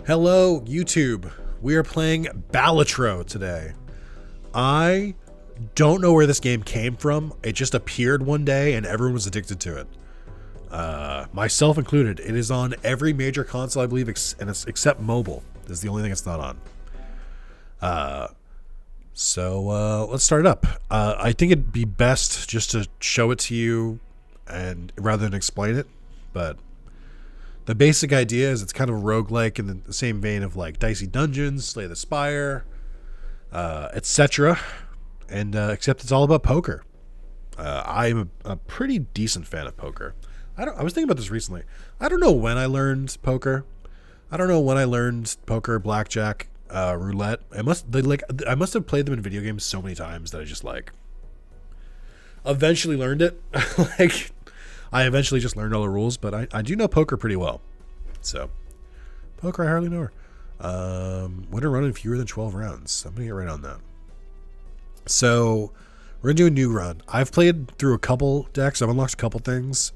Hello, YouTube. We are playing Balatro today. I don't know where this game came from. It just appeared one day and everyone was addicted to it. Myself included. It is on every major console, I believe, except mobile. This is the only thing it's not on. So let's start it up. I think it'd be best just to show it to you and rather than explain it, but the basic idea is it's kind of a roguelike in the same vein of like Dicey Dungeons, Slay the Spire, etc. And except it's all about poker. I'm a pretty decent fan of poker. I was thinking about this recently. I don't know when I learned poker. I don't know when I learned poker, blackjack, roulette. I must have played them in video games so many times that I just like eventually learned it. Like I eventually just learned all the rules, but I do know poker pretty well. So poker, I hardly know her. Winner run in fewer than 12 rounds. I'm gonna get right on that. So we're gonna do a new run. I've played through a couple decks. I've unlocked a couple things.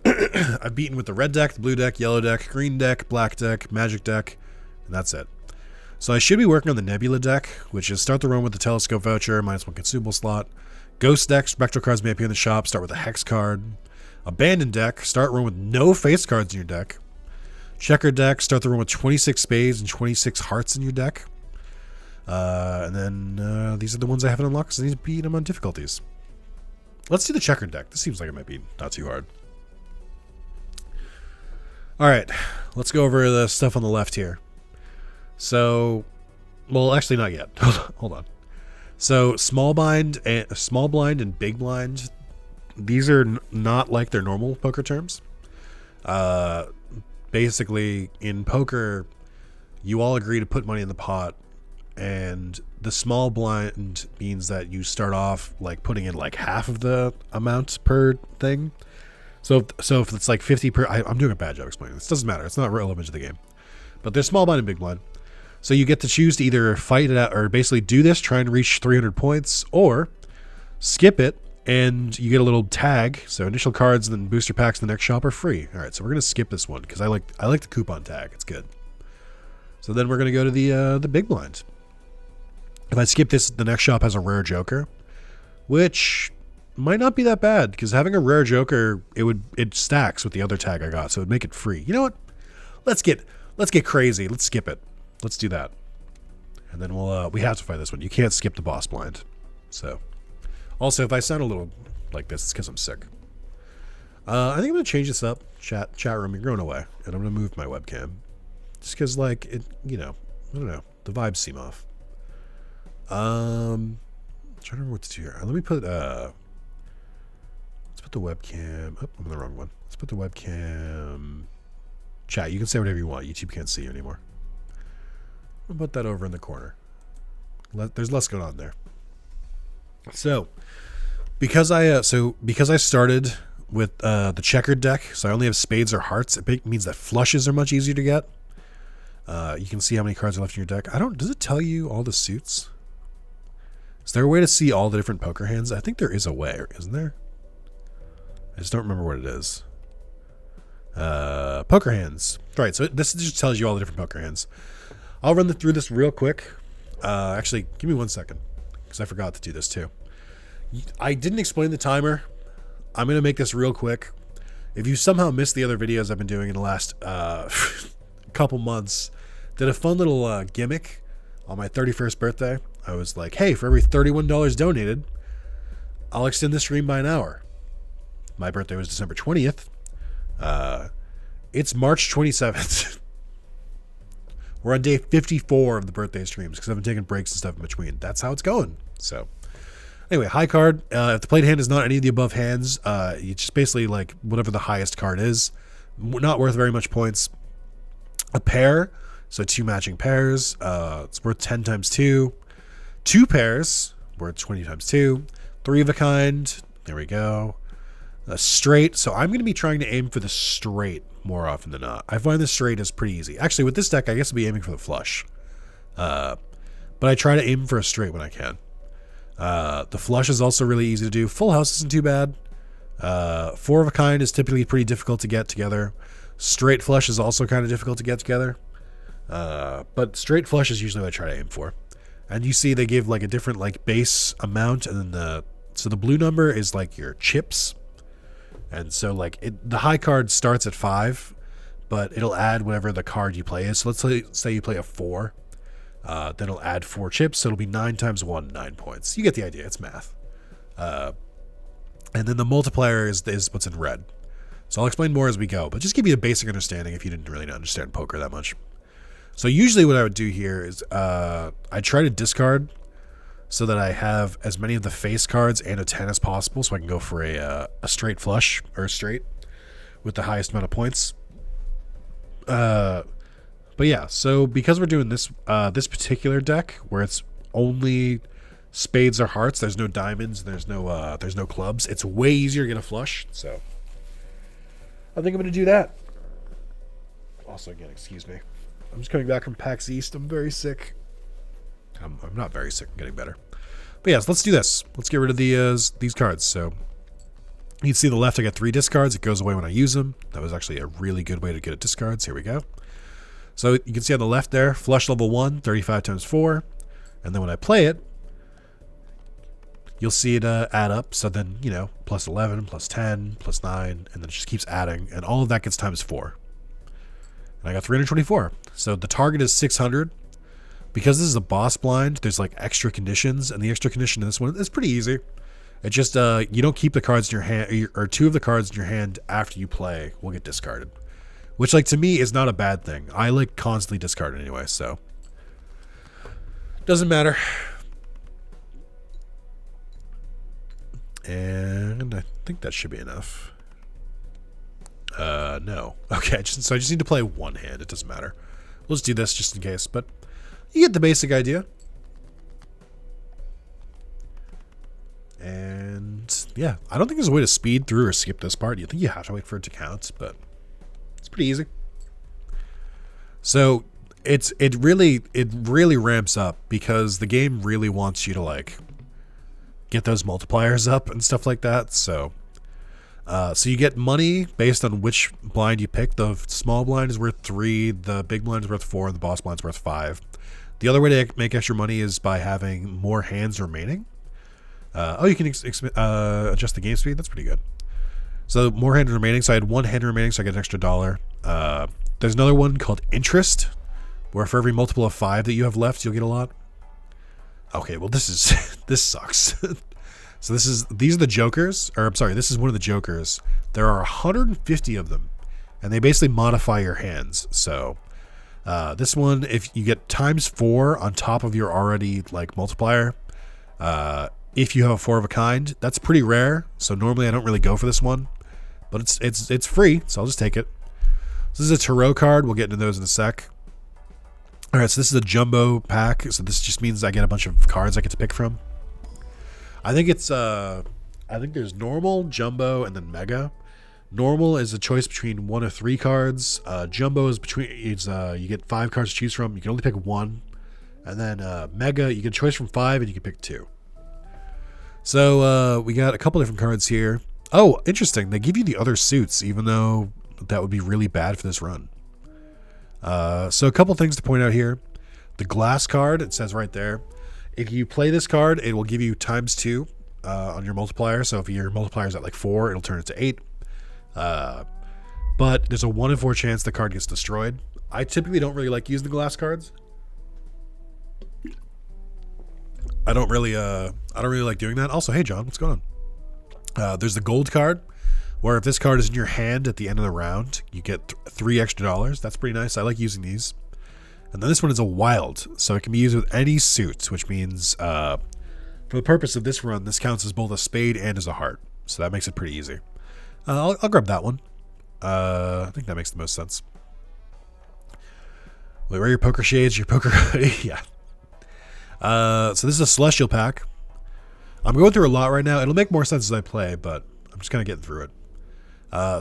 I've beaten with the red deck, the blue deck, yellow deck, green deck, black deck, magic deck, and that's it. So I should be working on the Nebula deck, which is start the run with the telescope voucher, -1 consumable slot. Ghost deck, spectral cards may appear in the shop, start with a hex card. Abandoned deck, start run with no face cards in your deck. Checker deck, start the run with 26 spades and 26 hearts in your deck. And then these are the ones I haven't unlocked because I need to beat them on difficulties. Let's do the checker deck. This seems like it might be not too hard. All right, let's go over the stuff on the left here. So, well, actually not yet. Hold on. So small blind and big blind, these are not like their normal poker terms. Basically, in poker, you all agree to put money in the pot, and the small blind means that you start off like putting in like half of the amount per thing. So if it's like 50 per, I'm doing a bad job explaining this. Doesn't matter. It's not relevant to the game. But there's small blind and big blind. So you get to choose to either fight it out or basically do this, try and reach 300 points, or skip it and you get a little tag. So initial cards and then booster packs in the next shop are free. All right, so we're gonna skip this one because I like the coupon tag. It's good. So then we're gonna go to the big blind. If I skip this, the next shop has a rare joker, which might not be that bad because having a rare joker, it stacks with the other tag I got, so it'd make it free. You know what? Let's get crazy. Let's skip it. Let's do that. And then we have to fight this one. You can't skip the boss blind. So also, if I sound a little like this, it's because I'm sick. I think I'm gonna change this up. Chat room, you're going away, and I'm gonna move my webcam just because like it, I don't know, the vibes seem off. I'm trying to remember what to do here. Let me put let's put the webcam. Oh, I'm in the wrong one. Let's put the webcam. Chat, you can say whatever you want. YouTube can't see you anymore. I'll put that over in the corner. There's less going on there. So, because I started with the checkered deck, so I only have spades or hearts. It means that flushes are much easier to get. You can see how many cards are left in your deck. Does it tell you all the suits? Is there a way to see all the different poker hands? I think there is a way, isn't there? I just don't remember what it is. Poker hands. Right, so this just tells you all the different poker hands. I'll run through this real quick. Actually, give me 1 second because I forgot to do this too. I didn't explain the timer. I'm going to make this real quick. If you somehow missed the other videos I've been doing in the last couple months, did a fun little gimmick on my 31st birthday. I was like, hey, for every $31 donated, I'll extend the stream by an hour. My birthday was December 20th. It's March 27th. We're on day 54 of the birthday streams because I've been taking breaks and stuff in between. That's how it's going. So anyway, high card. If the played hand is not any of the above hands, you just basically like whatever the highest card is. Not worth very much points. A pair, so 2 matching pairs. It's worth 10 times 2. 2 pairs, worth 20 times 2. 3 of a kind. There we go. A straight. So I'm going to be trying to aim for the straight more often than not. I find the straight is pretty easy. Actually, with this deck, I guess I'll be aiming for the flush. But I try to aim for a straight when I can. The flush is also really easy to do. Full house isn't too bad. 4 of a kind is typically pretty difficult to get together. Straight flush is also kind of difficult to get together. But straight flush is usually what I try to aim for. And you see they give like a different like base amount, and then the blue number is like your chips. And so like the high card starts at 5, but it'll add whatever the card you play is. So let's say you play a 4. Then it'll add 4 chips, so it'll be 9 times 1, 9 points. You get the idea. It's math. And then the multiplier is what's in red. So I'll explain more as we go, but just give you a basic understanding if you didn't really understand poker that much. So usually what I would do here is I try to discard so that I have as many of the face cards and a 10 as possible, so I can go for a straight flush or a straight with the highest amount of points. But yeah, so because we're doing this particular deck where it's only spades or hearts, there's no diamonds, there's no clubs, it's way easier to get a flush. So I think I'm going to do that. Also, again, excuse me. I'm just coming back from PAX East. I'm very sick. I'm not very sick. I'm getting better. But yeah, so let's do this. Let's get rid of these cards. So you can see the left, I got 3 discards. It goes away when I use them. That was actually a really good way to get at discards. Here we go. So you can see on the left there, flush level 1, 35 times 4. And then when I play it, you'll see it add up. So then, plus 11, plus 10, plus 9, and then it just keeps adding. And all of that gets times 4. And I got 324. So the target is 600. Because this is a boss blind, there's like extra conditions, and the extra condition in this one is pretty easy. It just you don't keep the cards in your hand, or 2 of the cards in your hand after you play will get discarded, which like to me is not a bad thing. I like constantly discard anyway, so doesn't matter. And I think that should be enough. No. Okay, so I just need to play 1 hand. It doesn't matter. We'll just do this just in case, but you get the basic idea. And yeah, I don't think there's a way to speed through or skip this part. You think you have to wait for it to count, but it's pretty easy. So it really ramps up because the game really wants you to like get those multipliers up and stuff like that. So you get money based on which blind you pick. The small blind is worth 3, the big blind is worth 4, and the boss blind is worth 5. The other way to make extra money is by having more hands remaining. You can adjust the game speed. That's pretty good. So more hands remaining. So I had 1 hand remaining, so I get an extra $1. There's another one called interest, where for every multiple of 5 that you have left, you'll get a lot. Okay, well this sucks. So these are the jokers, or I'm sorry, this is one of the jokers. There are 150 of them, and they basically modify your hands. So this one, if you get times 4 on top of your already like multiplier, if you have a 4 of a kind, that's pretty rare. So normally I don't really go for this one, but it's free, so I'll just take it. So this is a tarot card. We'll get into those in a sec. All right, so this is a jumbo pack. So this just means I get a bunch of cards I get to pick from. I think there's normal, jumbo, and then mega. Normal is a choice between 1 of 3 cards. Jumbo is you get 5 cards to choose from. You can only pick 1. And then mega, you can choose from 5 and you can pick 2. So we got a couple different cards here. Oh, interesting. They give you the other suits, even though that would be really bad for this run. So a couple things to point out here. The glass card, it says right there. If you play this card, it will give you times 2 on your multiplier. So if your multiplier is at like 4, it'll turn it to 8. But there's a 1 in 4 chance the card gets destroyed. I typically don't really like using the glass cards. I don't really like doing that. Also, hey John, what's going on? There's the gold card, where if this card is in your hand at the end of the round, you get 3 extra dollars. That's pretty nice. I like using these. And then this one is a wild, so it can be used with any suit, which means for the purpose of this run, this counts as both a spade and as a heart. So that makes it pretty easy. I'll grab that one. I think that makes the most sense. Wait, where are your poker shades? Your poker... yeah. So this is a celestial pack. I'm going through a lot right now. It'll make more sense as I play, but I'm just kind of getting through it.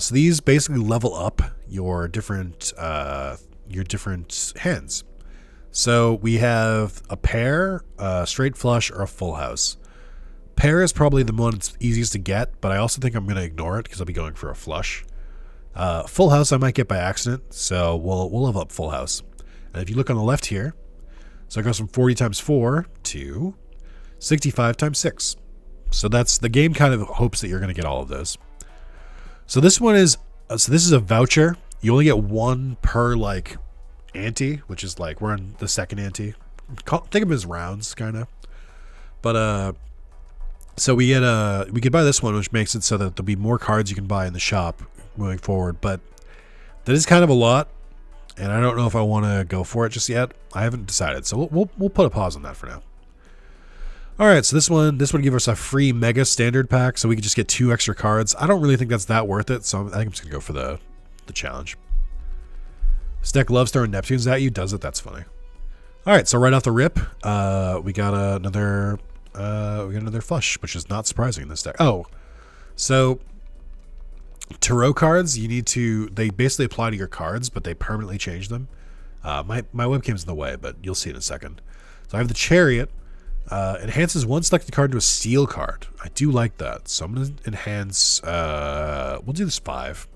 So these basically level up your different hands. So we have a pair, a straight flush, or a full house. Pair is probably the one that's easiest to get, but I also think I'm going to ignore it because I'll be going for a flush. Full house I might get by accident, so we'll level up full house. And if you look on the left here, so it goes from 40 times 4 to 65 times 6. So that's the game kind of hopes that you're going to get all of those. So this one is this is a voucher. You only get one per like ante, which is like we're on the second ante. Think of them as rounds, kind of. But so we could buy this one, which makes it so that there'll be more cards you can buy in the shop moving forward. But that is kind of a lot, and I don't know if I want to go for it just yet. I haven't decided, so we'll put a pause on that for now. All right, so this one would give us a free mega standard pack, so we could just get 2 extra cards. I don't really think that's that worth it, so I think I'm just gonna go for the challenge. This deck loves throwing Neptunes at you. Does it? That's funny. All right, so right off the rip, we got another flush, which is not surprising in this deck. Oh, so tarot cards, they basically apply to your cards, but they permanently change them. My webcam's in the way, but you'll see in a second. So I have the Chariot. Enhances one selected card to a steel card. I do like that. So I'm going to enhance... we'll do this 5.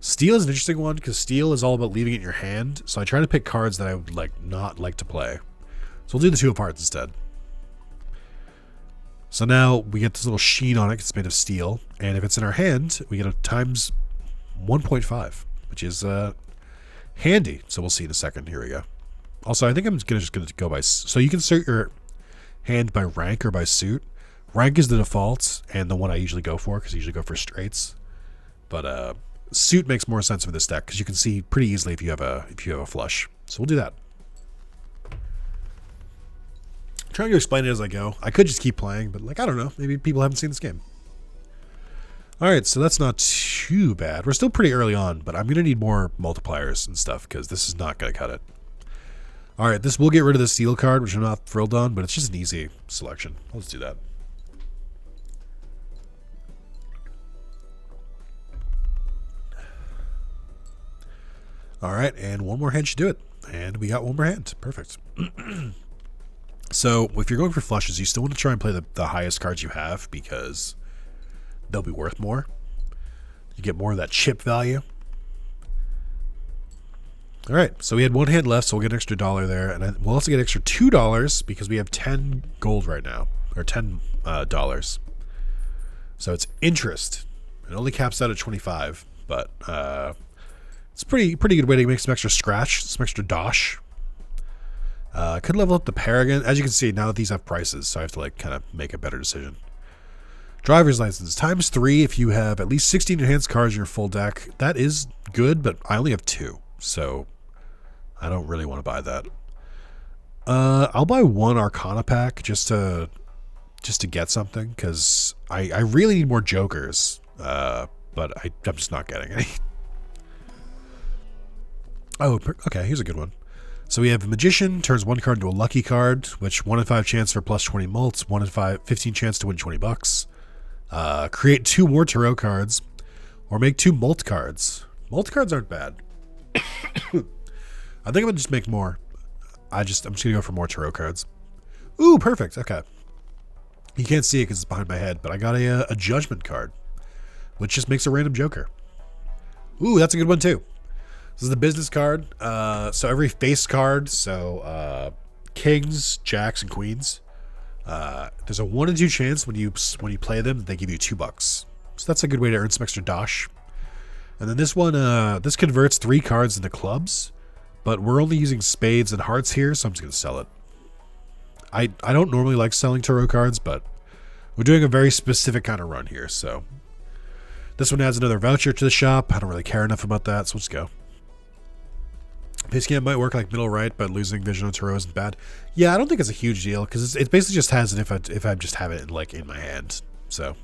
Steel is an interesting one because steel is all about leaving it in your hand. So I try to pick cards that I would not like to play. So we'll do the 2 of Hearts instead. So now we get this little sheen on it. It's made of steel. And if it's in our hand, we get a times 1.5, which is handy. So we'll see in a second. Here we go. Also, I think I'm just going to go by... So you can insert your hand by rank or by suit. Rank is the default and the one I usually go for because I usually go for straights. But suit makes more sense for this deck because you can see pretty easily if you have a flush. So we'll do that. I'm trying to explain it as I go. I could just keep playing, but I don't know. Maybe people haven't seen this game. All right, so that's not too bad. We're still pretty early on, but I'm going to need more multipliers and stuff because this is not going to cut it. All right, this will get rid of the steel card, which I'm not thrilled on, but it's just an easy selection. Let's do that. All right, and one more hand should do it. And we got one more hand. Perfect. So if you're going for flushes, you still want to try and play the highest cards you have because they'll be worth more. You get more of that chip value. All right, so we had one hand left, so we'll get an extra $1 there, and we'll also get an extra $2 because we have 10 gold right now, or $10. So it's interest. It only caps out at 25, but it's a pretty good way to make some extra scratch, some extra dosh. Could level up the Paragon. As you can see, now that these have prices, so I have to kind of make a better decision. Driver's license times 3 if you have at least 16 enhanced cards in your full deck. That is good, but I only have 2. So I don't really want to buy that. I'll buy 1 Arcana pack just to get something because I really need more Jokers, but I'm just not getting any. Oh, okay, here's a good one. So we have a Magician, turns 1 card into a lucky card, which 1 in 5 chance for plus 20 mults, 1 in 15 chance to win $20. Create 2 more tarot cards, or make 2 mult cards. Mult cards aren't bad. I think I'm gonna just make more. I'm just gonna go for more tarot cards. Ooh, perfect. Okay. You can't see it because it's behind my head, but I got a judgment card, which just makes a random Joker. Ooh, that's a good one too. This is the business card. So every face card, so kings, jacks, and queens. There's a 1 in 2 chance when you play them, they give you $2. So that's a good way to earn some extra dosh. And then this one, this converts 3 cards into clubs, but we're only using spades and hearts here, so I'm just gonna sell it. I don't normally like selling tarot cards, but we're doing a very specific kind of run here, so this one adds another voucher to the shop. I don't really care enough about that, so let's go. This game might work like middle right, but losing vision on tarot isn't bad. Yeah, I don't think it's a huge deal because it basically just has it if I just have it in my hand. So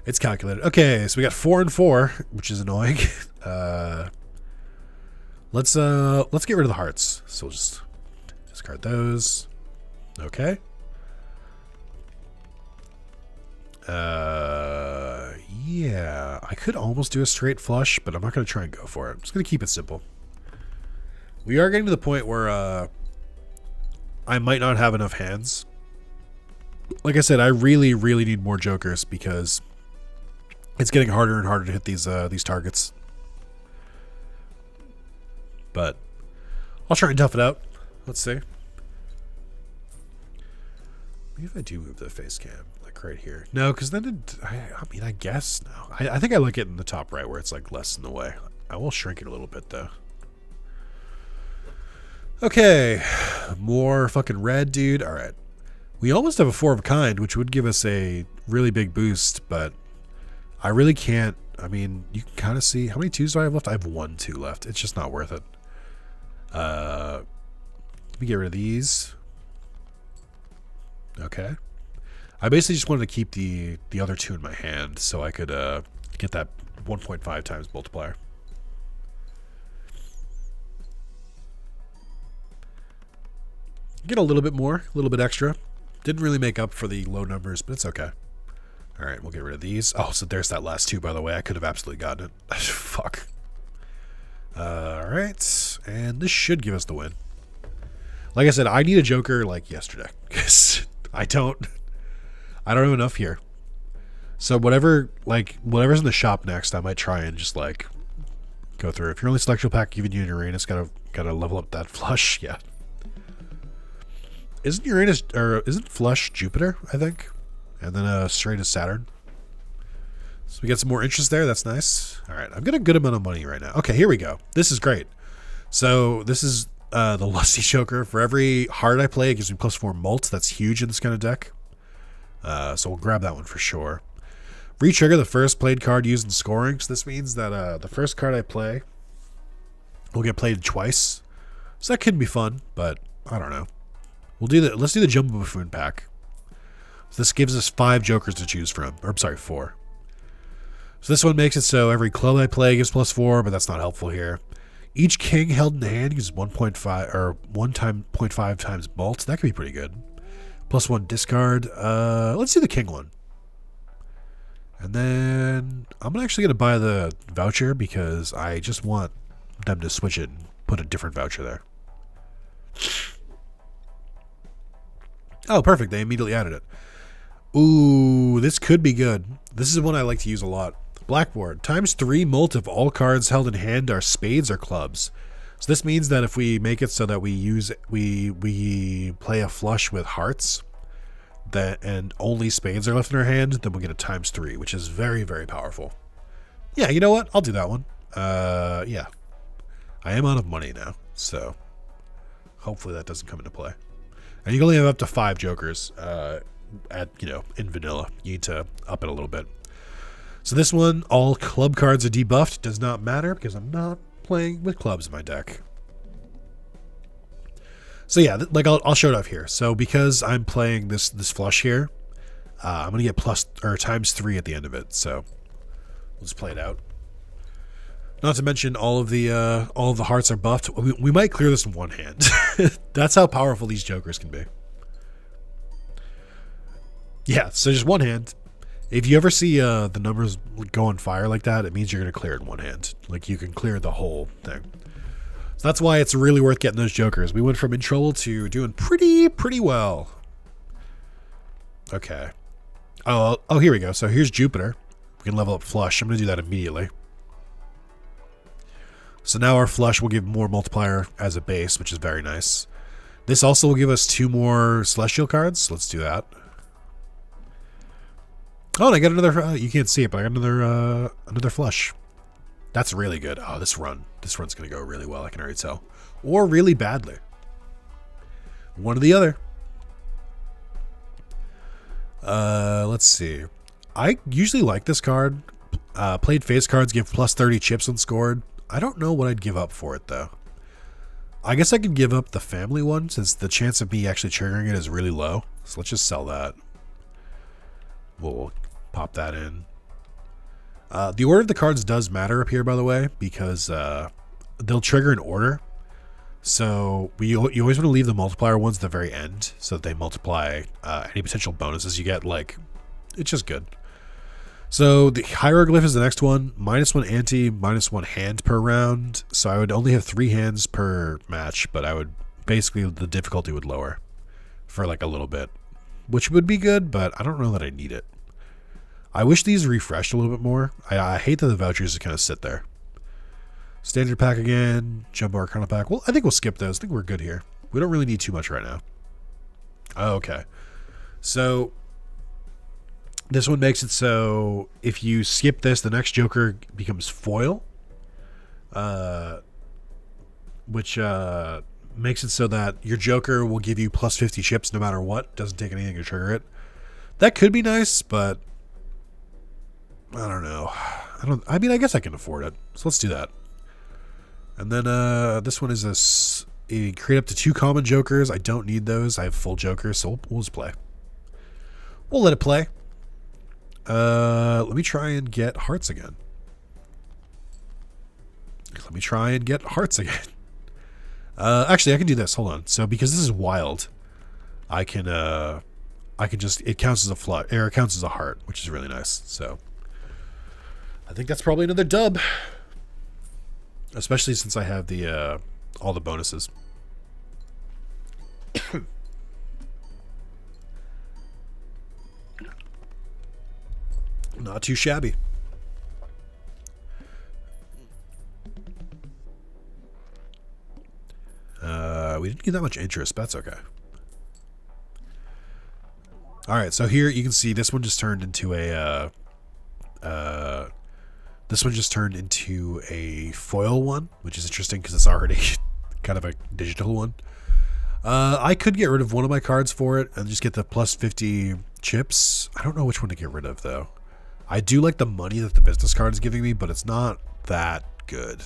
it's calculated. Okay, so we got 4 and 4, which is annoying. Let's get rid of the hearts. So we'll just discard those. Okay. Yeah, I could almost do a straight flush, but I'm not going to try and go for it. I'm just going to keep it simple. We are getting to the point where I might not have enough hands. Like I said, I really, really need more Jokers because It's getting harder and harder to hit these targets. But I'll try and tough it out. Let's see. Maybe if I do move the face cam, like right here. No, because then I mean, I guess no. I think I like it in the top right where it's like less in the way. I will shrink it a little bit though. Okay, more fucking red, dude. All right. We almost have a 4 of a kind, which would give us a really big boost, but I really can't. I mean, you can kind of see. How many 2s do I have left? I have 1 2 left. It's just not worth it. Let me get rid of these. Okay. I basically just wanted to keep the other 2 in my hand so I could get that 1.5 times multiplier. Get a little bit more, a little bit extra. Didn't really make up for the low numbers, but it's okay. All right, we'll get rid of these. Oh, so there's that last 2, by the way. I could have absolutely gotten it. Fuck. All right, and this should give us the win. Like I said, I need a joker like yesterday because I don't have enough here. So whatever's in the shop next, I might try and just like go through. If you're only selection pack giving you an Uranus, gotta level up that flush. Yeah. Isn't Uranus or isn't flush Jupiter? I think, and then straight is Saturn. So we get some more interest there. That's nice. All right, I've got a good amount of money right now. Okay, here we go. This is great. So this is the Lusty Joker. For every heart I play, it gives me +4 mult. That's huge in this kind of deck. So we'll grab that one for sure. Re-trigger the first played card used in scoring. So this means that the first card I play will get played twice. So that could be fun, but I don't know. Let's do the Jumbo Buffoon pack. So this gives us 5 jokers to choose from. Or I'm sorry, 4. So this one makes it so every club I play gives +4, but that's not helpful here. Each king held in the hand gives 1.5 or 1.5 times mult. That could be pretty good. +1 discard. Let's do the king one. And then I'm actually going to buy the voucher because I just want them to switch it and put a different voucher there. Oh, perfect. They immediately added it. Ooh, this could be good. This is one I like to use a lot. Blackboard. ×3 mult if all cards held in hand are spades or clubs. So this means that if we make it so that we play a flush with hearts and only spades are left in our hand, then we'll get a ×3, which is very, very powerful. Yeah, you know what? I'll do that one. Yeah. I am out of money now, so hopefully that doesn't come into play. And you can only have up to 5 jokers in vanilla. You need to up it a little bit. So this one, all club cards are debuffed. Does not matter because I'm not playing with clubs in my deck. So yeah, I'll show it off here. So because I'm playing this flush here, I'm gonna get ×3 at the end of it. So we'll just play it out. Not to mention all of the hearts are buffed. We might clear this in one hand. That's how powerful these jokers can be. Yeah, so just one hand. If you ever see the numbers go on fire like that, it means you're going to clear it in one hand. Like you can clear the whole thing. So that's why it's really worth getting those jokers. We went from in trouble to doing pretty well. Okay. Oh, here we go. So here's Jupiter. We can level up flush. I'm going to do that immediately. So now our flush will give more multiplier as a base, which is very nice. This also will give us 2 more celestial cards. Let's do that. Oh, and I got another. You can't see it, but I got another flush. That's really good. Oh, this run's gonna go really well. I can already tell, or really badly. One or the other. Let's see. I usually like this card. Played face cards give +30 chips when scored. I don't know what I'd give up for it though. I guess I could give up the family one since the chance of me actually triggering it is really low. So let's just sell that. We'll pop that in. The order of the cards does matter up here, by the way, because they'll trigger in order. So you always want to leave the multiplier ones at the very end so that they multiply any potential bonuses you get. Like, it's just good. So the hieroglyph is the next one. -1 ante, -1 hand per round. So I would only have 3 hands per match, but I would basically the difficulty would lower for like a little bit, which would be good, but I don't know that I need it. I wish these refreshed a little bit more. I hate that the vouchers just kind of sit there. Standard pack again. Jumbo Arcana pack. Well, I think we'll skip those. I think we're good here. We don't really need too much right now. Oh, okay. So this one makes it so if you skip this, the next Joker becomes foil. Which makes it so that your Joker will give you plus 50 chips no matter what. Doesn't take anything to trigger it. That could be nice, but I don't know. I mean, I guess I can afford it. So let's do that. And then this one is you create up to 2 common Jokers. I don't need those. I have full Jokers, so we'll just play. We'll let it play. Let me try and get hearts again. Actually, I can do this. Hold on. So because this is wild, I can just, it counts as a flush, or it counts as a heart, which is really nice. So I think that's probably another dub, especially since I have the all the bonuses. Not too shabby. We didn't get that much interest, but that's okay. Alright, so here you can see this one just turned into a foil one, which is interesting because it's already kind of a digital one. I could get rid of one of my cards for it and just get the plus 50 chips. I don't know which one to get rid of though. I do like the money that the business card is giving me, but it's not that good.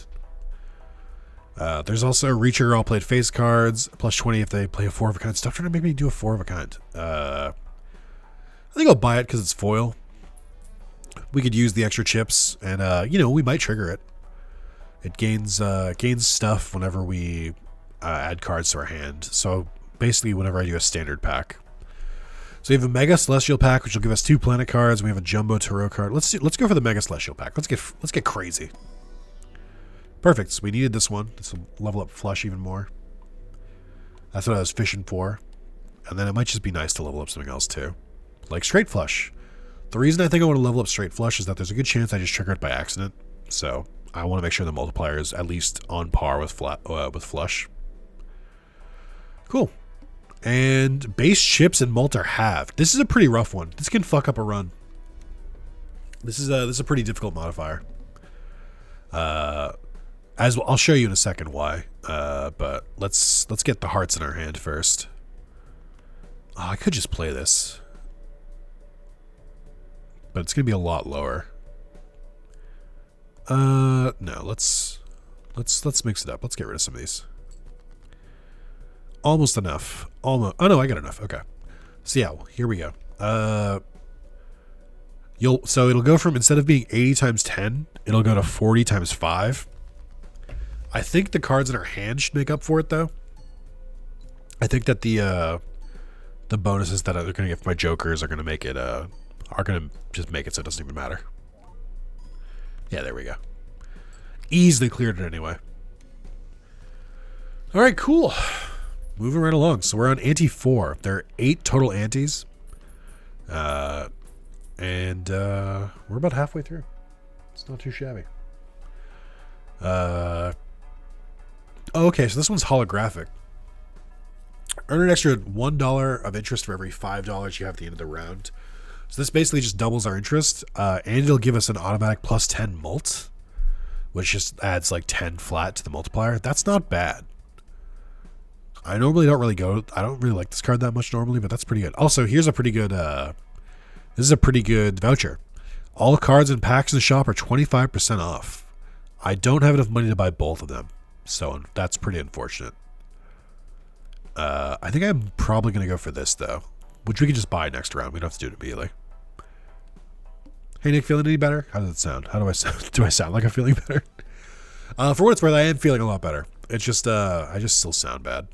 There's also Reacher all played face cards, plus 20 if they play a 4 of a kind. Stop trying to make me do a 4 of a kind. I think I'll buy it because it's foil. We could use the extra chips, and we might trigger it. It gains stuff whenever we add cards to our hand. So basically, whenever I do a standard pack. So we have a Mega Celestial pack, which will give us 2 planet cards. We have a Jumbo Tarot card. Let's go for the Mega Celestial pack. Let's get crazy. Perfect. So we needed this one. This will level up Flush even more. That's what I was fishing for. And then it might just be nice to level up something else too. Like Straight Flush. The reason I think I want to level up Straight Flush is that there's a good chance I just trigger it by accident. So I want to make sure the multiplier is at least on par with Flush. Cool. And base chips and mult are halved. This is a pretty rough one. This can fuck up a run. This is a pretty difficult modifier. As well, I'll show you in a second why. But let's get the hearts in our hand first. Oh, I could just play this, but it's gonna be a lot lower. No, let's mix it up. Let's get rid of some of these. Almost enough. Almost. Oh no, I got enough. Okay. So yeah, here we go. So it'll go from, instead of being 80 times 10, it'll go to 40 times 5. I think the cards in our hand should make up for it, though. I think that the bonuses that they're going to get for my Jokers are going to make it, are going to just make it so it doesn't even matter. Yeah, there we go. Easily cleared it anyway. All right, cool. Moving right along. So we're on ante 4. There are 8 total antes. And we're about halfway through. It's not too shabby. Okay, so this one's holographic. Earn an extra $1 of interest for every $5 you have at the end of the round. So this basically just doubles our interest, and it'll give us an automatic plus 10 mult, which just adds like 10 flat to the multiplier. That's not bad. I don't really like this card that much normally, but that's pretty good. Also, here's a pretty good, this is a pretty good voucher. All cards and packs in the shop are 25% off. I don't have enough money to buy both of them, so that's pretty unfortunate. I think I'm probably going to go for this, though, which we can just buy next round. We don't have to do it immediately. Hey, Nick, feeling any better? How does it sound? How do I sound? Do I sound like I'm feeling better? For what it's worth, I am feeling a lot better. It's just, I just still sound bad.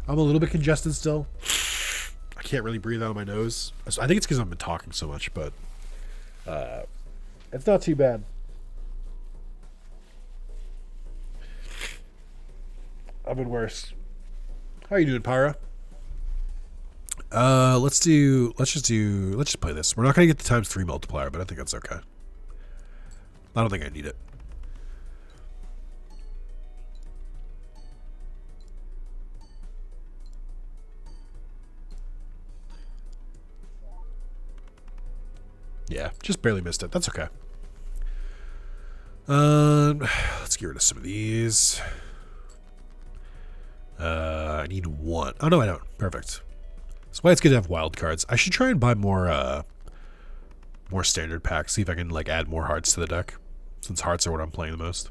I'm a little bit congested still. I can't really breathe out of my nose. I think it's because I've been talking so much, but it's not too bad. I've been worse. How are you doing, Pyra? Let's just play this. We're not gonna get the ×3 multiplier, but I think that's okay. I don't think I need it. Yeah, just barely missed it. That's okay. Let's get rid of some of these. I need one. Oh no, I don't. Perfect. That's why it's good to have wild cards. I should try and buy more standard packs. See if I can like add more hearts to the deck, since hearts are what I'm playing the most.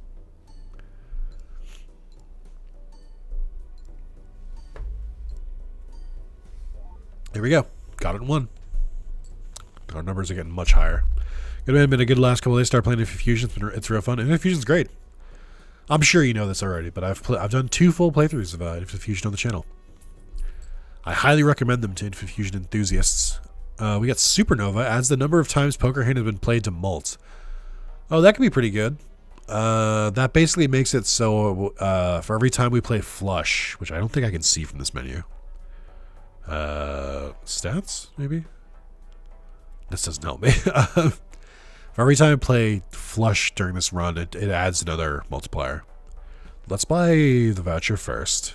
There we go. Got it in one. Our numbers are getting much higher. It may have been a good last couple of days. Start playing Infusion. It's real fun. And Infusion's great. I'm sure you know this already, but I've done 2 full playthroughs of Infusion on the channel. I highly recommend them to Infusion enthusiasts. We got Supernova. Adds the number of times Poker Hand has been played to mult. Oh, that could be pretty good. That basically makes it so for every time we play Flush, which I don't think I can see from this menu. Stats, maybe? This doesn't help me. For every time I play Flush during this run, it adds another multiplier. Let's buy the voucher first.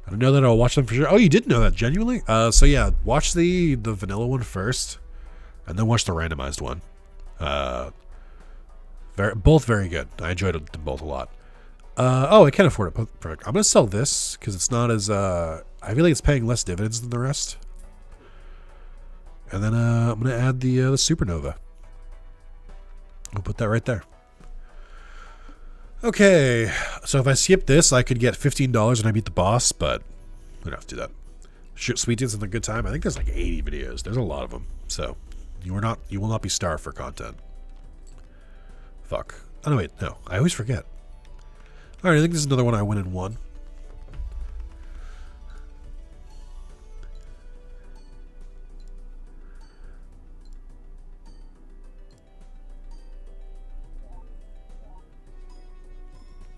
I don't know that I'll watch them for sure. Oh, you did know that, genuinely? So yeah, watch the vanilla one first, and then watch the randomized one. Both very good. I enjoyed them both a lot. Oh, I can't afford it. Perfect. I'm going to sell this, because it's not as... I feel like it's paying less dividends than the rest. And then I'm going to add the Supernova. We'll put that right there. Okay, so if I skip this, I could get $15 and I beat the boss, but we don't have to do that. Shoot, Sweet Teens having a good time. I think there's like 80 videos. There's a lot of them, so you will not be starved for content. Fuck. Oh no, wait, no. I always forget. All right, I think this is another one I win in one.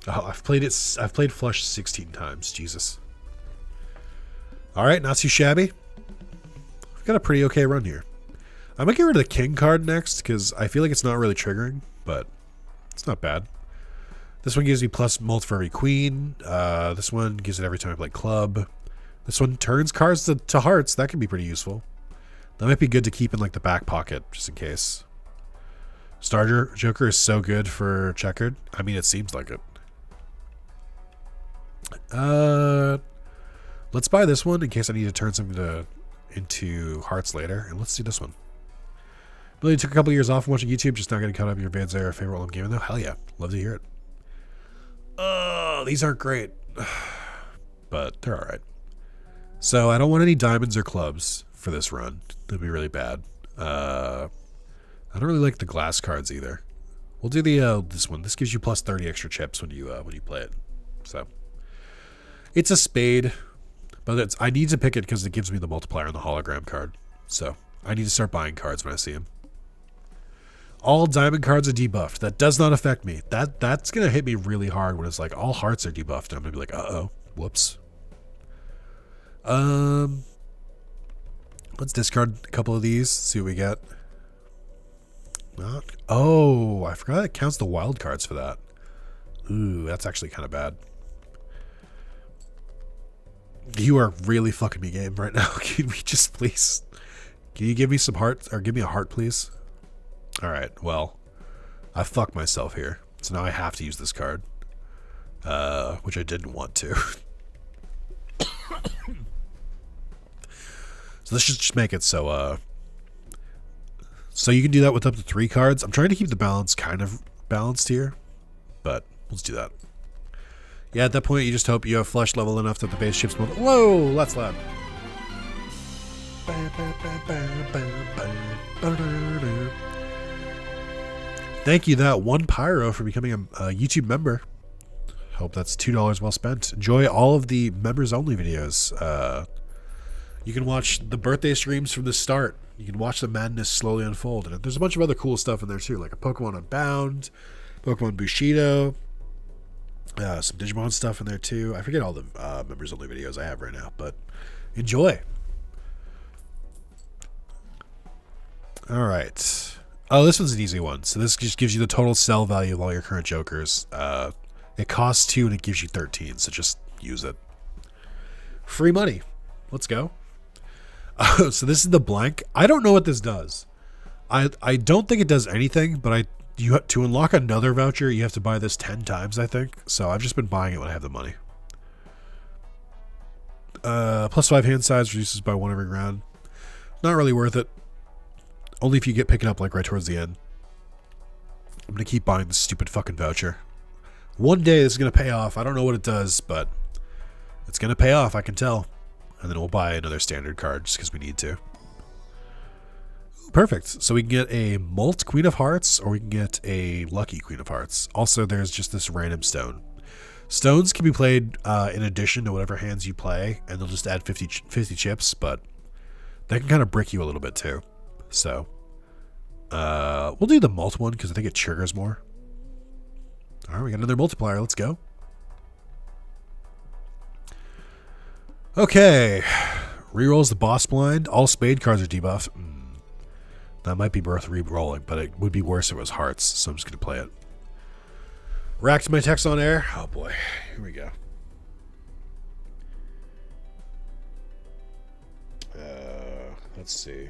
Oh, I've played Flush 16 times. Jesus. All right, not too shabby. We've got a pretty okay run here. I'm gonna get rid of the King card next because I feel like it's not really triggering, but it's not bad. This one gives me plus mult for every queen. This one gives it every time I play club. This one turns cards to hearts. That can be pretty useful. That might be good to keep in like the back pocket just in case. Star Joker is so good for checkered. I mean, it seems like it. Let's buy this one in case I need to turn something into hearts later, and let's do this one. Really took a couple years off from watching YouTube, just now getting caught up in your Van's era favorite role gaming though. Hell yeah, love to hear it. Oh, these aren't great, but they're all right. So I don't want any diamonds or clubs for this run. That'd be really bad. I don't really like the glass cards either. We'll do the this one. This gives you plus 30 extra chips when you play it. So. It's a spade, but I need to pick it because it gives me the multiplier on the hologram card. So I need to start buying cards when I see them. All diamond cards are debuffed. That does not affect me. That's going to hit me really hard when it's like all hearts are debuffed. And I'm going to be like, uh-oh, whoops. Let's discard a couple of these, see what we get. Oh, I forgot it counts the wild cards for that. Ooh, that's actually kind of bad. You are really fucking me game right now. Can we just please... Can you give me some heart, or give me a heart, please? Alright, well, I fucked myself here. So now I have to use this card. Which I didn't want to. So let's just make it so, so you can do that with up to 3 cards. I'm trying to keep the balance kind of balanced here. But, let's do that. Yeah, at that point, you just hope you have flush level enough that the base ships will... Whoa, that's loud. Thank you, that one Pyro, for becoming a YouTube member. Hope that's $2 well spent. Enjoy all of the members-only videos. You can watch the birthday streams from the start. You can watch the madness slowly unfold. And there's a bunch of other cool stuff in there, too, like a Pokemon Unbound, Pokemon Bushido... some Digimon stuff in there too. I forget all the members only videos I have right now, but enjoy. All right. Oh, this one's an easy one. So this just gives you the total sell value of all your current jokers. It costs 2 and it gives you 13, so just use it. Free money. Let's go. So this is the blank. I don't know what this does. I don't think it does anything, but to unlock another voucher, you have to buy this 10 times, I think. So I've just been buying it when I have the money. +5 hand size reduces by 1 every round. Not really worth it. Only if you get picking up like right towards the end. I'm gonna keep buying this stupid fucking voucher. One day this is gonna pay off. I don't know what it does, but it's gonna pay off, I can tell. And then we'll buy another standard card just because we need to. Ooh, perfect. So we can get a Mult Queen of Hearts, or we can get a Lucky Queen of Hearts. Also, there's just this random stone. Stones can be played in addition to whatever hands you play, and they'll just add 50 chips, but they can kind of brick you a little bit too. So we'll do the Mult one because I think it triggers more. All right, we got another multiplier. Let's go. Okay. Rerolls the boss blind. All spade cards are debuffed. That might be worth re-rolling, but it would be worse if it was hearts, so I'm just going to play it. Racked my text on air. Oh boy. Here we go. Let's see.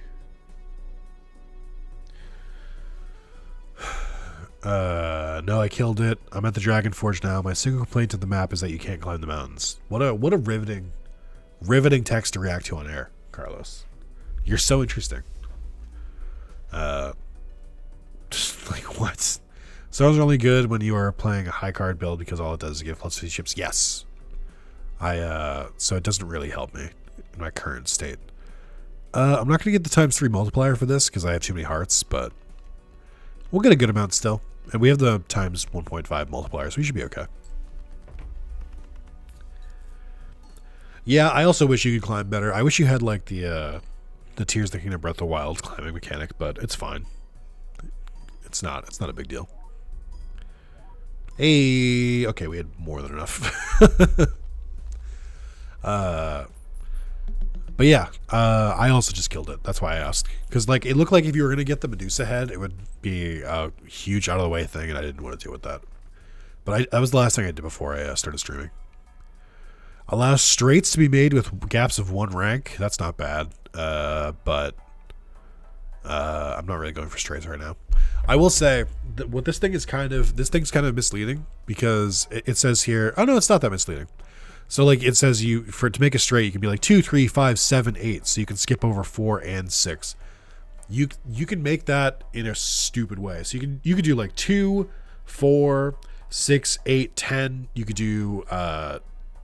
No, I killed it. I'm at the Dragon Forge now. My single complaint to the map is that you can't climb the mountains. What a riveting text to react to on air, Carlos. You're so interesting. Like what? Stones are only good when you are playing a high card build because all it does is give +50 chips. Yes. So it doesn't really help me in my current state. I'm not going to get the ×3 multiplier for this because I have too many hearts, but we'll get a good amount still. And we have the ×1.5 multiplier, so we should be okay. Yeah, I also wish you could climb better. I wish you had like the Tears of the Kingdom Breath of the Wild climbing mechanic, but it's fine. It's not a big deal. Hey, okay, we had more than enough. But yeah, I also just killed it. That's why I asked. Because like it looked like if you were going to get the Medusa head, it would be a huge out of the way thing, and I didn't want to deal with that. But that was the last thing I did before I started streaming. Allows straights to be made with gaps of 1 rank. That's not bad. But I'm not really going for straights right now. I will say that what this thing's kind of misleading because it says here. Oh no, it's not that misleading. So like it says to make a straight, you can be like 2, 3, 5, 7, 8. So you can skip over 4 and 6. You can make that in a stupid way. So you could do like 2, 4, 6, 8, 10. You could do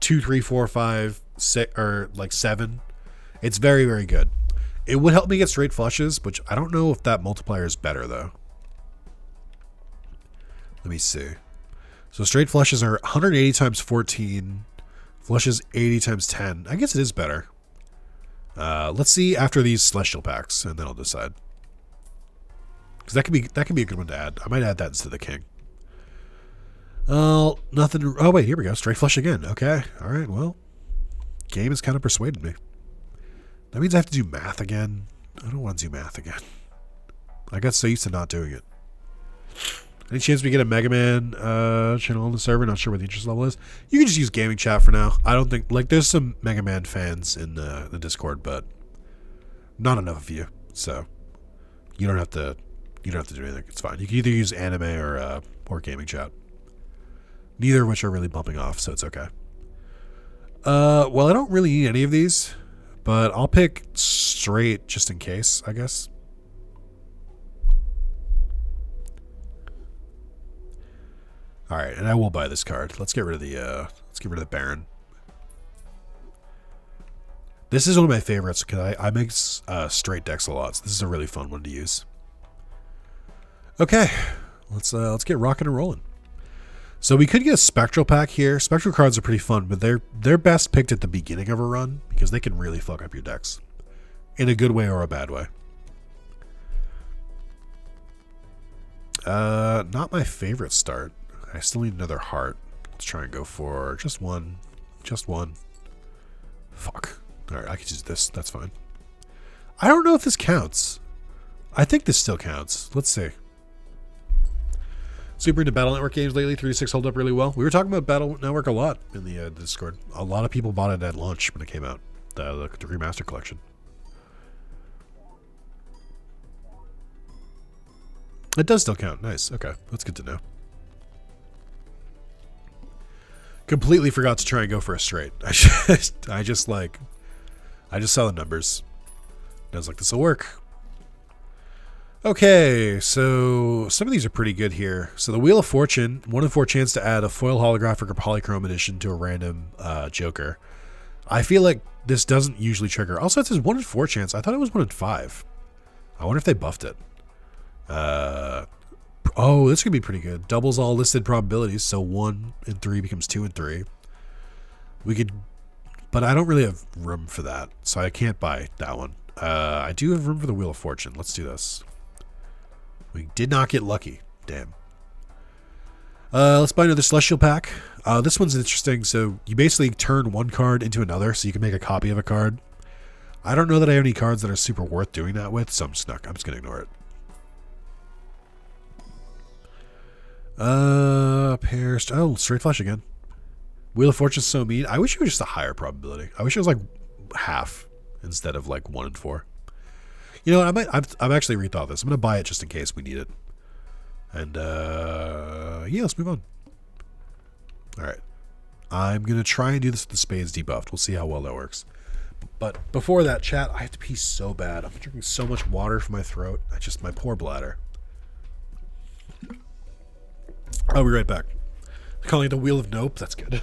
2, 3, 4, 5, 6, or like 7. It's very, very good. It would help me get straight flushes, which I don't know if that multiplier is better though. Let me see. So straight flushes are 180 times 14. Flushes 80 times 10. I guess it is better. Let's see after these celestial packs, and then I'll decide. Because that could be a good one to add. I might add that instead of the king. Nothing. Oh wait, here we go. Straight flush again. Okay. All right. Well, game has kind of persuaded me. That means I have to do math again. I don't want to do math again. I got so used to not doing it. Any chance we get a Mega Man channel on the server? Not sure what the interest level is. You can just use gaming chat for now. I don't think like there's some Mega Man fans in the Discord, but not enough of you. So you don't have to do anything. It's fine. You can either use anime or gaming chat. Neither of which are really bumping off, so it's okay. Well, I don't really need any of these, but I'll pick straight just in case, I guess. All right, and I will buy this card. Let's get rid of the Baron. This is one of my favorites because I make straight decks a lot. So this is a really fun one to use. Okay, let's get rocking and rolling. So we could get a spectral pack here. Spectral cards are pretty fun, but they're best picked at the beginning of a run because they can really fuck up your decks in a good way or a bad way. Not my favorite start. I still need another heart. Let's try and go for just one. Just one. Fuck. Alright, I can use this. That's fine. I don't know if this counts. I think this still counts. Let's see. Super into Battle Network games lately. 3.6 hold up really well. We were talking about Battle Network a lot in the Discord. A lot of people bought it at launch when it came out. The remaster collection. It does still count. Nice. Okay. That's good to know. Completely forgot to try and go for a straight. I just saw the numbers. I was like, this will work. Okay, so some of these are pretty good here. So the Wheel of Fortune, 1 in 4 chance to add a foil holographic or polychrome edition to a random Joker. I feel like this doesn't usually trigger. Also, it says 1 in 4 chance. I thought it was 1 in 5. I wonder if they buffed it. Oh, this could be pretty good. Doubles all listed probabilities, so 1 in 3 becomes 2 in 3. We could, but I don't really have room for that, so I can't buy that one. I do have room for the Wheel of Fortune. Let's do this. We did not get lucky. Damn. Let's buy another Celestial Pack. This one's interesting. So you basically turn one card into another, so you can make a copy of a card. I don't know that I have any cards that are super worth doing that with, so I'm just going to ignore it. Pairs. Oh, straight flush again. Wheel of Fortune's so mean. I wish it was just a higher probability. I wish it was like half instead of like 1 in 4. You know what? I've actually rethought this. I'm going to buy it just in case we need it. And, yeah, let's move on. All right. I'm going to try and do this with the spades debuffed. We'll see how well that works. But before that, chat, I have to pee so bad. I'm drinking so much water from my throat. My poor bladder. I'll be right back. Calling it the Wheel of Nope. That's good.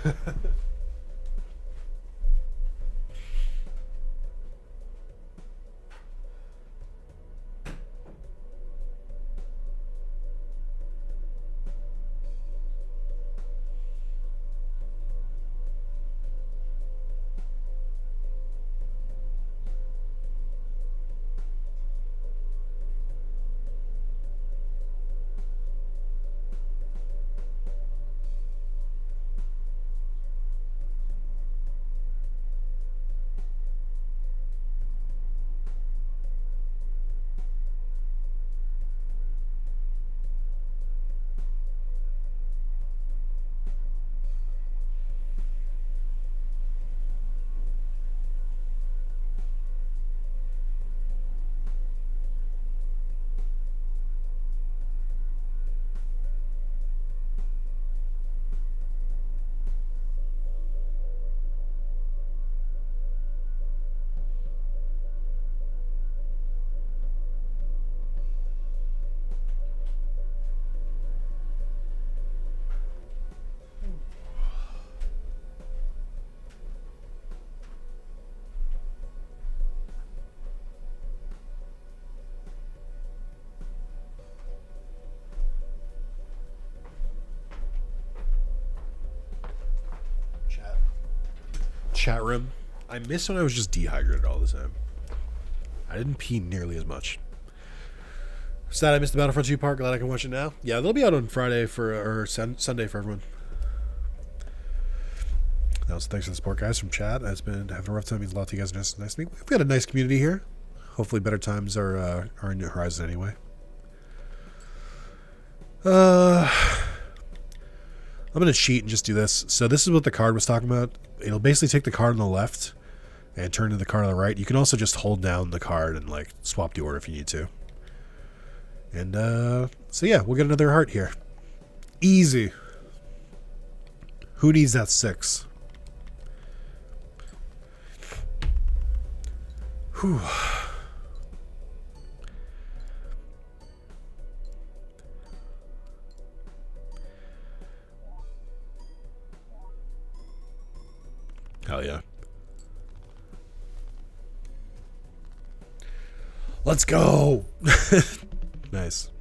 Chat room. I miss when I was just dehydrated all the time. I didn't pee nearly as much. Sad I missed the Battlefront 2 part. Glad I can watch it now. Yeah, they'll be out on Friday or Sunday for everyone. That was thanks to the support guys from chat. It's been having a rough time. Means a lot to you guys. Nice to meet. We've got a nice community here. Hopefully, better times are in your horizon anyway. I'm gonna cheat and just do this. So this is what the card was talking about. It'll basically take the card on the left and turn to the card on the right. You can also just hold down the card and like swap the order if you need to. And so yeah, we'll get another heart here. Easy. Who needs that 6? Whew. Hell yeah. Let's go. Nice.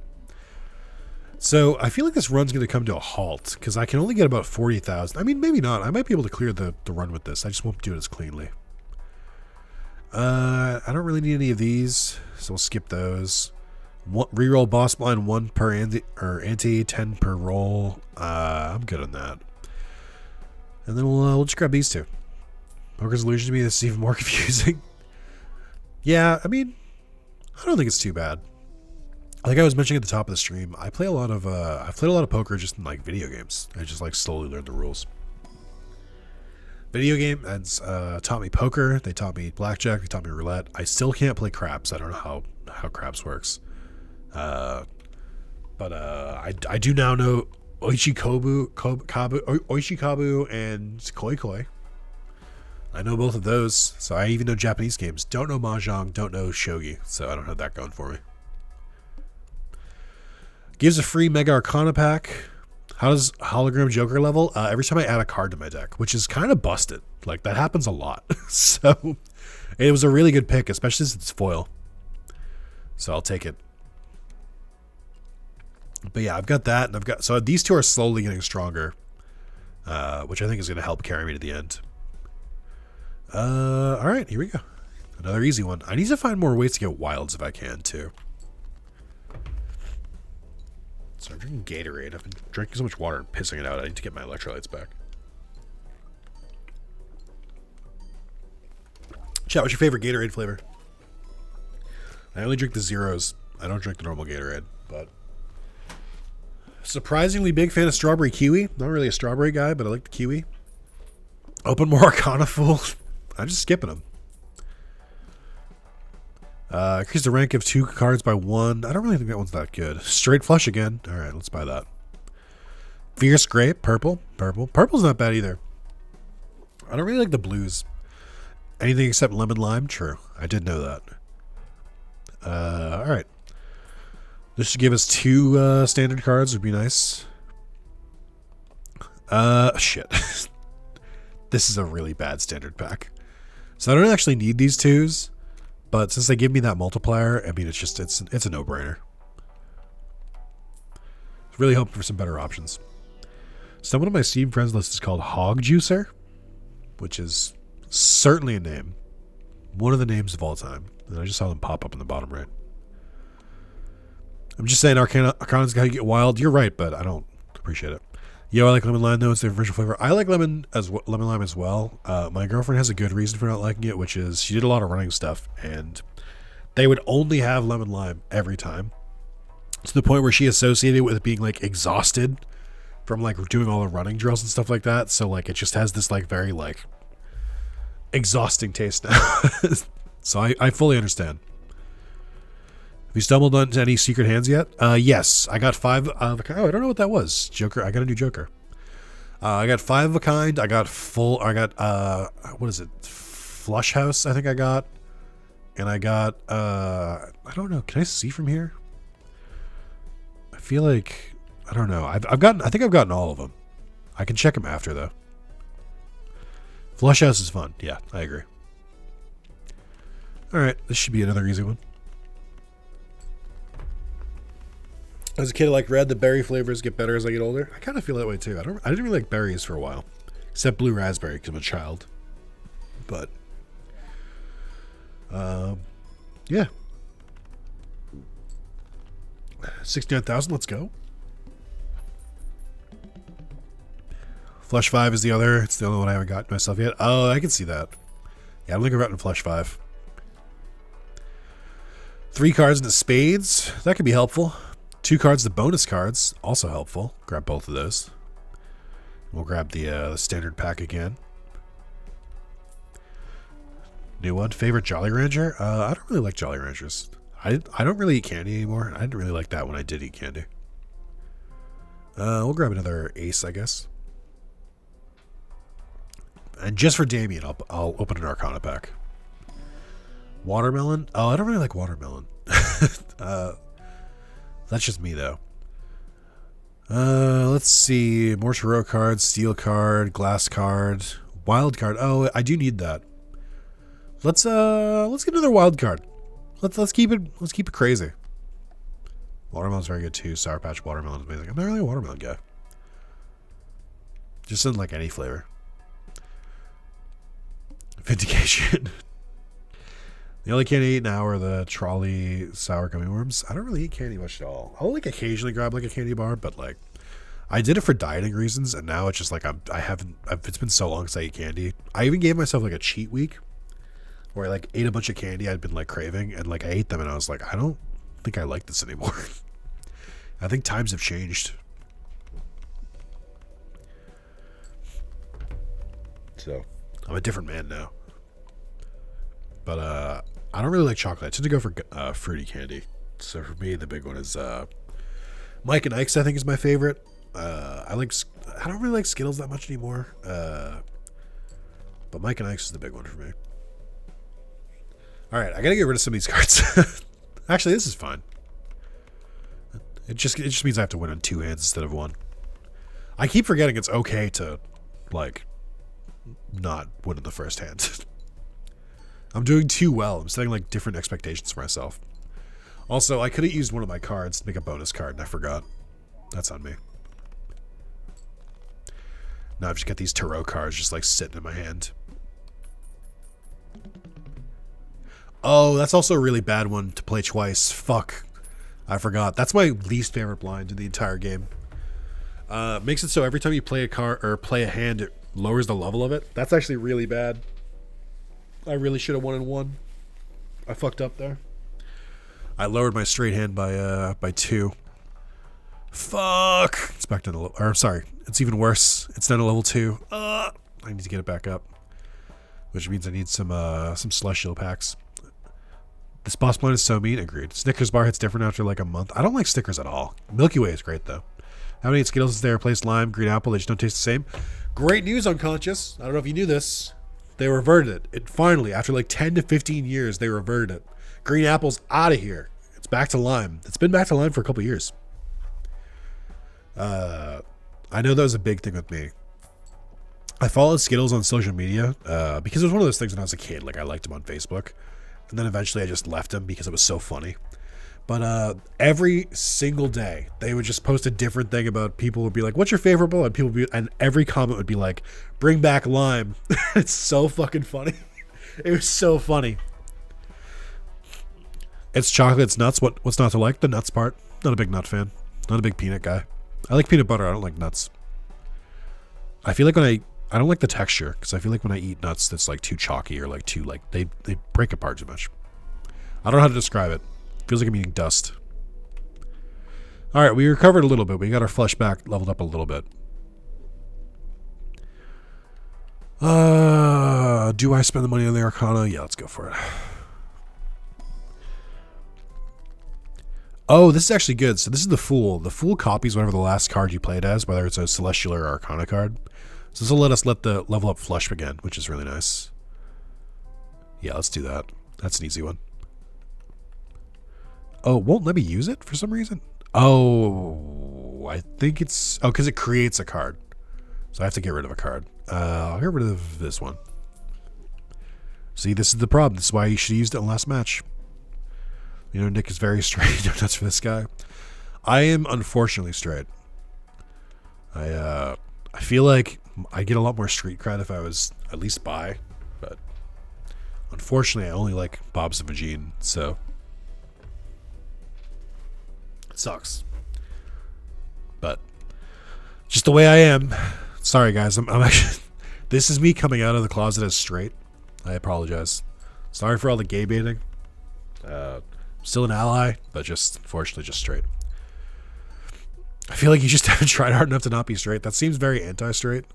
So I feel like this run's going to come to a halt because I can only get about 40,000. I mean, maybe not. I might be able to clear the run with this. I just won't do it as cleanly. I don't really need any of these, so we'll skip those. Reroll boss blind 1 per ante, 10 per roll. I'm good on that. And then we'll just grab these two. Poker's illusion to me, this is even more confusing. Yeah, I mean, I don't think it's too bad. Like I was mentioning at the top of the stream, I play a lot of I've played a lot of poker just in like video games. I just like slowly learned the rules. Video game ads taught me poker. They taught me blackjack. They taught me roulette. I still can't play craps. I don't know how craps works. But I do now know Oishikabu and Koi Koi. I know both of those, so I even know Japanese games. Don't know Mahjong, don't know Shogi, so I don't have that going for me. Gives a free Mega Arcana pack. How does Hologram Joker level? Every time I add a card to my deck, which is kind of busted. Like, that happens a lot. So, it was a really good pick, especially since it's foil. So, I'll take it. But yeah, I've got that, and so these two are slowly getting stronger, which I think is going to help carry me to the end. All right, here we go. Another easy one. I need to find more ways to get wilds if I can, too. So I'm drinking Gatorade. I've been drinking so much water and pissing it out. I need to get my electrolytes back. Chat, what's your favorite Gatorade flavor? I only drink the zeros. I don't drink the normal Gatorade, but surprisingly big fan of strawberry kiwi. Not really a strawberry guy, but I like the kiwi. Open more Arcana full. I'm just skipping them. Increase the rank of 2 cards by 1. I don't really think that one's that good. Straight flush again. All right, let's buy that. Fierce grape, purple. Purple's not bad either. I don't really like the blues. Anything except lemon lime? True. I did know that. All right. This should give us 2 standard cards. Would be nice. Shit. This is a really bad standard pack. So I don't actually need these 2s. But since they give me that multiplier, I mean, it's a no-brainer. Really hoping for some better options. Someone on my Steam friends list is called Hog Juicer, which is certainly a name. One of the names of all time. And I just saw them pop up in the bottom right. I'm just saying Arcana's got to get wild. You're right, but I don't appreciate it. Yo, I like lemon lime though. It's the original flavor. I like lemon lime as well. My girlfriend has a good reason for not liking it, which is she did a lot of running stuff, and they would only have lemon lime every time, to the point where she associated it with being like exhausted from like doing all the running drills and stuff like that. So like it just has this like very like exhausting taste now. So I fully understand. Have you stumbled onto any secret hands yet? Yes. I got 5 of a kind. Oh, I don't know what that was. Joker. I got a new Joker. I got 5 of a kind. I got what is it? Flush House, I think I got. And I got, I don't know. Can I see from here? I feel like, I don't know. I think I've gotten all of them. I can check them after, though. Flush House is fun. Yeah, I agree. All right. This should be another easy one. As a kid, I like red. The berry flavors get better as I get older. I kind of feel that way too. I didn't really like berries for a while, except blue raspberry because I'm a child. But, yeah, 69,000. Let's go. Flush 5 is the other. It's the only one I haven't got myself yet. Oh, I can see that. Yeah, I'm looking around in Flush 5. 3 cards into spades. That could be helpful. 2 cards to bonus cards, also helpful. Grab both of those. We'll grab the standard pack again. New one. Favorite Jolly Rancher? I don't really like Jolly Ranchers. I don't really eat candy anymore. I didn't really like that when I did eat candy. We'll grab another ace, I guess. And just for Damien, I'll open an Arcana pack. Watermelon? Oh, I don't really like watermelon. That's just me, though. Let's see. More tarot cards, steel card, glass card, wild card. Oh, I do need that. Let's get another wild card. Let's keep it crazy. Watermelon's very good too. Sour Patch watermelon is amazing. I'm not really a watermelon guy. Just didn't like any flavor. Vindication. The only candy I eat now are the trolley sour gummy worms. I don't really eat candy much at all. I'll like occasionally grab like a candy bar, but like I did it for dieting reasons, and now it's just like it's been so long since I ate candy. I even gave myself like a cheat week where I like ate a bunch of candy I'd been like craving, and like I ate them and I was like, I don't think I like this anymore. I think times have changed. So I'm a different man now. But I don't really like chocolate. I tend to go for fruity candy. So for me, the big one is Mike and Ike's. I think is my favorite. I don't really like Skittles that much anymore. But Mike and Ike's is the big one for me. All right, I gotta get rid of some of these cards. Actually, this is fine. It just means I have to win on 2 hands instead of 1. I keep forgetting it's okay to like not win in the first hand. I'm doing too well. I'm setting like different expectations for myself. Also, I could have used one of my cards to make a bonus card, and I forgot. That's on me. Now I've just got these tarot cards just like sitting in my hand. Oh, that's also a really bad one to play twice. Fuck. I forgot. That's my least favorite blind in the entire game. Makes it so every time you play a card or play a hand, it lowers the level of it. That's actually really bad. I really should have won in 1. I fucked up there. I lowered my straight hand by 2. Fuck. It's back down to level. Or sorry, it's even worse. It's down to level 2. I need to get it back up, which means I need some celestial packs. This boss blind is so mean. Agreed. Snickers bar hits different after like a month. I don't like Snickers at all. Milky Way is great though. How many Skittles is there? Replace lime, green apple. They just don't taste the same. Great news, Unconscious. I don't know if you knew this. They reverted it. It finally, after like 10 to 15 years, they reverted it. Green apple's out of here. It's back to lime. It's been back to lime for a couple years. I know that was a big thing with me. I followed Skittles on social media because it was one of those things when I was a kid. Like I liked them on Facebook. And then eventually I just left them because it was so funny. But every single day they would just post a different thing about people would be like, what's your favorite bowl? And every comment would be like, bring back lime. It's so fucking funny. It was so funny. It's chocolate, it's nuts. What's not to like? The nuts part. Not a big nut fan. Not a big peanut guy. I like peanut butter. I don't like nuts. I feel like I don't like the texture because I feel like when I eat nuts that's like too chalky or like too like they break apart too much. I don't know how to describe it. Feels like I'm eating dust. All right, we recovered a little bit. We got our flesh back, leveled up a little bit. Do I spend the money on the Arcana? Yeah, let's go for it. Oh, this is actually good. So this is the Fool. The Fool copies whatever the last card you played as, whether it's a Celestial or Arcana card. So this will let us the level up flush again, which is really nice. Yeah, let's do that. That's an easy one. Oh, it won't let me use it for some reason? Oh, I think it's... Oh, because it creates a card. So I have to get rid of a card. I'll get rid of this one. See, this is the problem. This is why you should have used it in the last match. You know, Nick is very straight. No nuts for this guy. I am unfortunately straight. I feel like I get a lot more street cred if I was at least bi, but unfortunately I only like Bob's and Vagine, so it sucks. But just the way I am. Sorry guys, I'm actually this is me coming out of the closet as straight. I apologize. Sorry for all the gay baiting. Still an ally, but just unfortunately just straight. I feel like you just haven't tried hard enough to not be straight. That seems very anti-straight.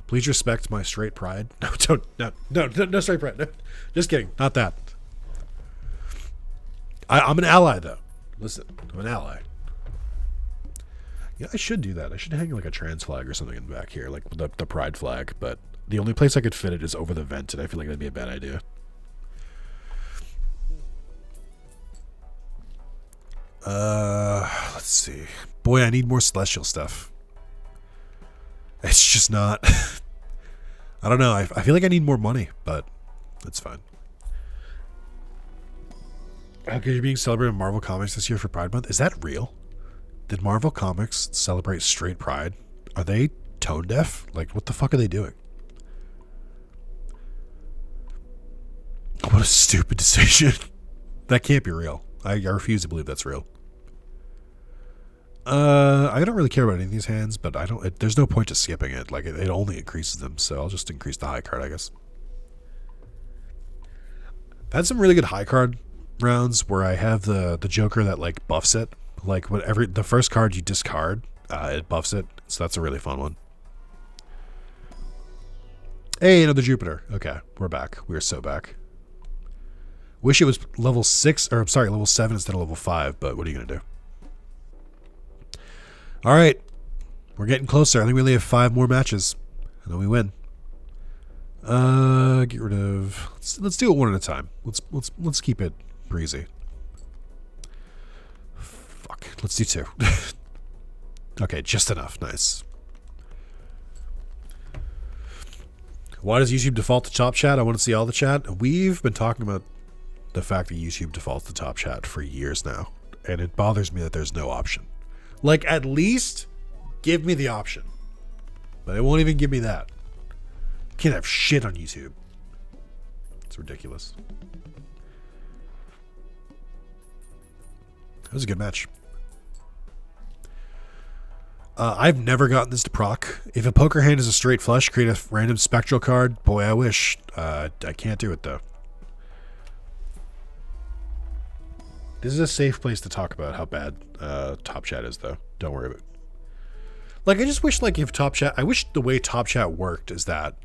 Please respect my straight pride. No straight pride. No, just kidding. Not that. I'm an ally, though. Listen, I'm an ally. Yeah, I should do that. I should hang like a trans flag or something in the back here, like the pride flag. But the only place I could fit it is over the vent, and I feel like that'd be a bad idea. Let's see. Boy, I need more celestial stuff. It's just not. I don't know. I feel like I need more money, but that's fine. Because you're being celebrated in Marvel Comics this year for Pride Month. Is that real? Did Marvel Comics celebrate straight pride? Are they tone deaf? Like, what the fuck are they doing? What a stupid decision. That can't be real. I refuse to believe that's real. I don't really care about any of these hands, but there's no point to skipping it. Like, it only increases them, so I'll just increase the high card, I guess. I've had some really good high card rounds where I have the Joker that like buffs it. Like whatever the first card you discard, it buffs it. So that's a really fun one. Hey, another Jupiter. Okay, we're back. We're so back. Wish it was level 6, or I'm sorry, level 7 instead of level 5, but what are you going to do? All right, we're getting closer. I think we only have 5 more matches, and then we win. Get rid of. Let's do it one at a time. Let's keep it breezy. Fuck. Let's do 2. Okay, just enough. Nice. Why does YouTube default to top chat? I want to see all the chat. We've been talking about the fact that YouTube defaults to top chat for years now, and it bothers me that there's no option. Like, at least give me the option, but it won't even give me that. You can't have shit on YouTube. It's ridiculous. That was a good match. I've never gotten this to proc. If a poker hand is a straight flush, create a random spectral card. Boy, I wish. I can't do it, though. This is a safe place to talk about how bad Top Chat is, though. Don't worry about it. Like, I just wish, like, if Top Chat... I wish the way Top Chat worked is that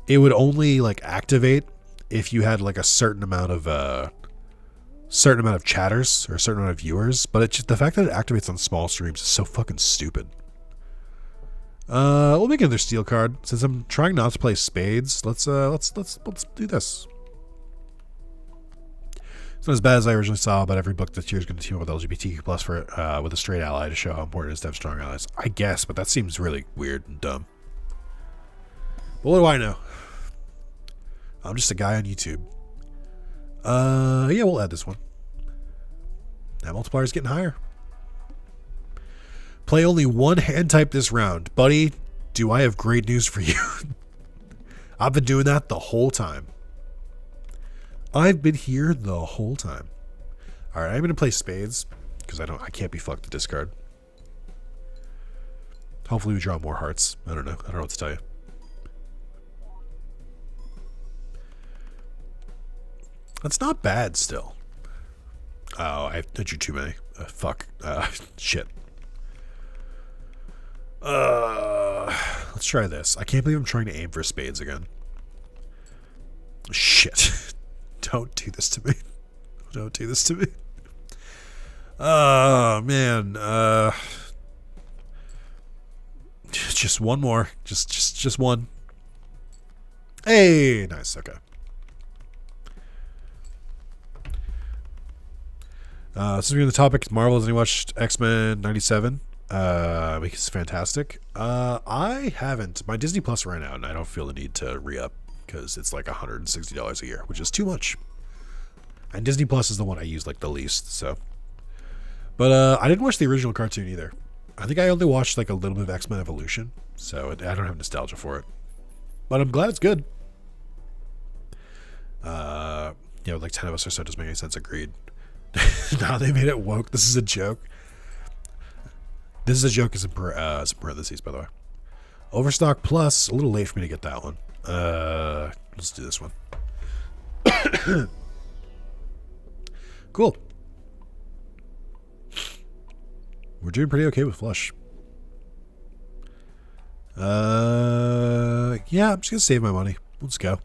it would only, like, activate if you had, like, a certain amount of chatters or a certain amount of viewers, but it's just the fact that it activates on small streams is so fucking stupid. We'll make another steel card since I'm trying not to play spades. Let's do this. It's not as bad as I originally saw, but every book this year is going to team up with LGBTQ plus for with a straight ally to show how important it is to have strong allies. I guess, but that seems really weird and dumb. But what do I know? I'm just a guy on YouTube. Yeah, we'll add this one. That multiplyer's getting higher. Play only one hand type this round. Buddy, do I have great news for you. I've been doing that the whole time. I've been here the whole time. Alright, I'm going to play spades because I can't be fucked to discard. Hopefully we draw more hearts. I don't know what to tell you. That's not bad still. Oh, I drew too many. Fuck. Shit. Let's try this. I can't believe I'm trying to aim for spades again. Shit. Don't do this to me. Don't do this to me. Oh, man. Just one more. Just one. Hey, nice. Okay. Since we're on the topic, Marvel, has anyone watched X-Men 97? Because it's fantastic. I haven't. My Disney Plus ran out, and I don't feel the need to re-up because it's like $160 a year, which is too much. And Disney Plus is the one I use like the least. So, but I didn't watch the original cartoon either. I think I only watched like a little bit of X-Men Evolution, so I don't have nostalgia for it. But I'm glad it's good. Like 10 of us or so doesn't make any sense. Agreed. Now they made it woke. This is a joke. This is a joke as a parentheses, by the way. Overstock Plus. A little late for me to get that one. Let's do this one. Cool. We're doing pretty okay with flush. Yeah, I'm just gonna save my money. Let's go.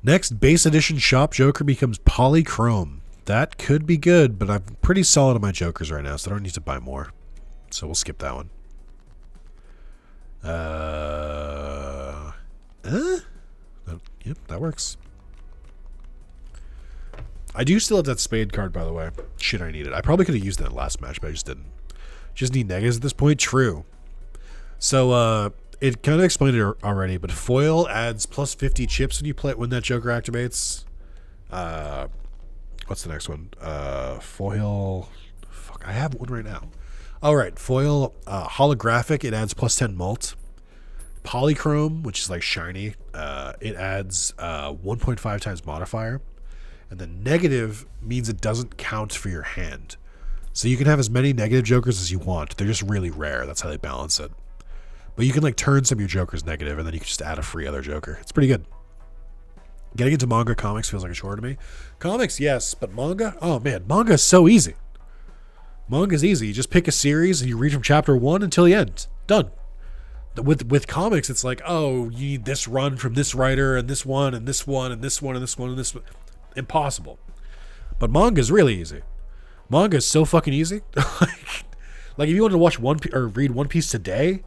Next, base edition shop Joker becomes polychrome. That could be good, but I'm pretty solid on my Jokers right now, so I don't need to buy more. So we'll skip that one. Yep, that works. I do still have that spade card, by the way. Shit, I need it. I probably could have used that last match, but I just didn't. Just need negatives at this point? True. So, it kind of explained it already, but foil adds plus 50 chips when that Joker activates. What's the next one? Foil. Fuck, I have one right now. All right, foil holographic. It adds plus 10 mult. Polychrome, which is like shiny. It adds 1.5 times modifier, and the negative means it doesn't count for your hand. So you can have as many negative Jokers as you want. They're just really rare. That's how they balance it. But you can like turn some of your Jokers negative, and then you can just add a free other Joker. It's pretty good. Getting into manga comics feels like a chore to me. Comics, yes, but manga? Oh man, manga is so easy. Manga's easy. You just pick a series and you read from chapter 1 until the end. Done. With comics, it's like, oh, you need this run from this writer and this one and this one and this one and this one and this one. Impossible. But manga is really easy. Manga is so fucking easy. Like if you wanted to watch or read One Piece today,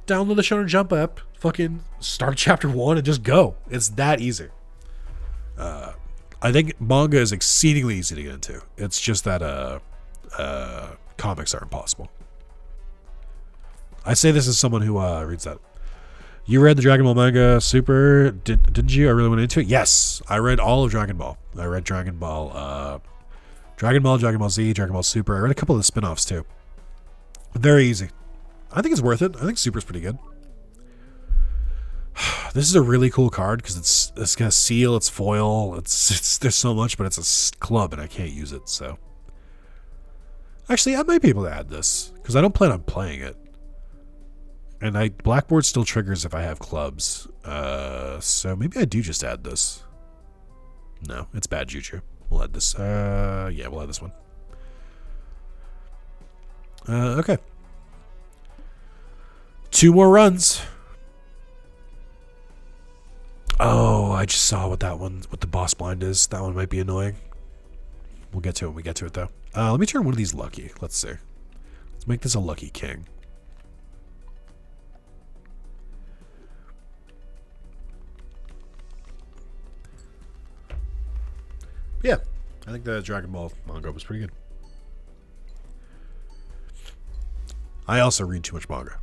download the Shonen Jump app, fucking start chapter 1 and just go. It's that easy. I think manga is exceedingly easy to get into. It's just that comics are impossible. I say this as someone who reads that. You read the Dragon Ball manga Super, didn't you? I really went into it. Yes, I read all of Dragon Ball. I read Dragon Ball Z, Dragon Ball Super. I read a couple of the spin-offs too. Very easy. I think it's worth it. I think Super's pretty good. This is a really cool card because it's got a seal, it's foil, it's there's so much, but it's a club and I can't use it. So actually, I might be able to add this because I don't plan on playing it. And Blackboard still triggers if I have clubs. So maybe I do just add this. No, it's bad juju. We'll add this. Yeah, we'll add this one. Okay. 2 more runs. Oh, I just saw what the boss blind is. That one might be annoying. We'll get to it when we get to it, though. Let me turn one of these lucky. Let's see. Let's make this a lucky king. Yeah, I think the Dragon Ball manga was pretty good. I also read too much manga.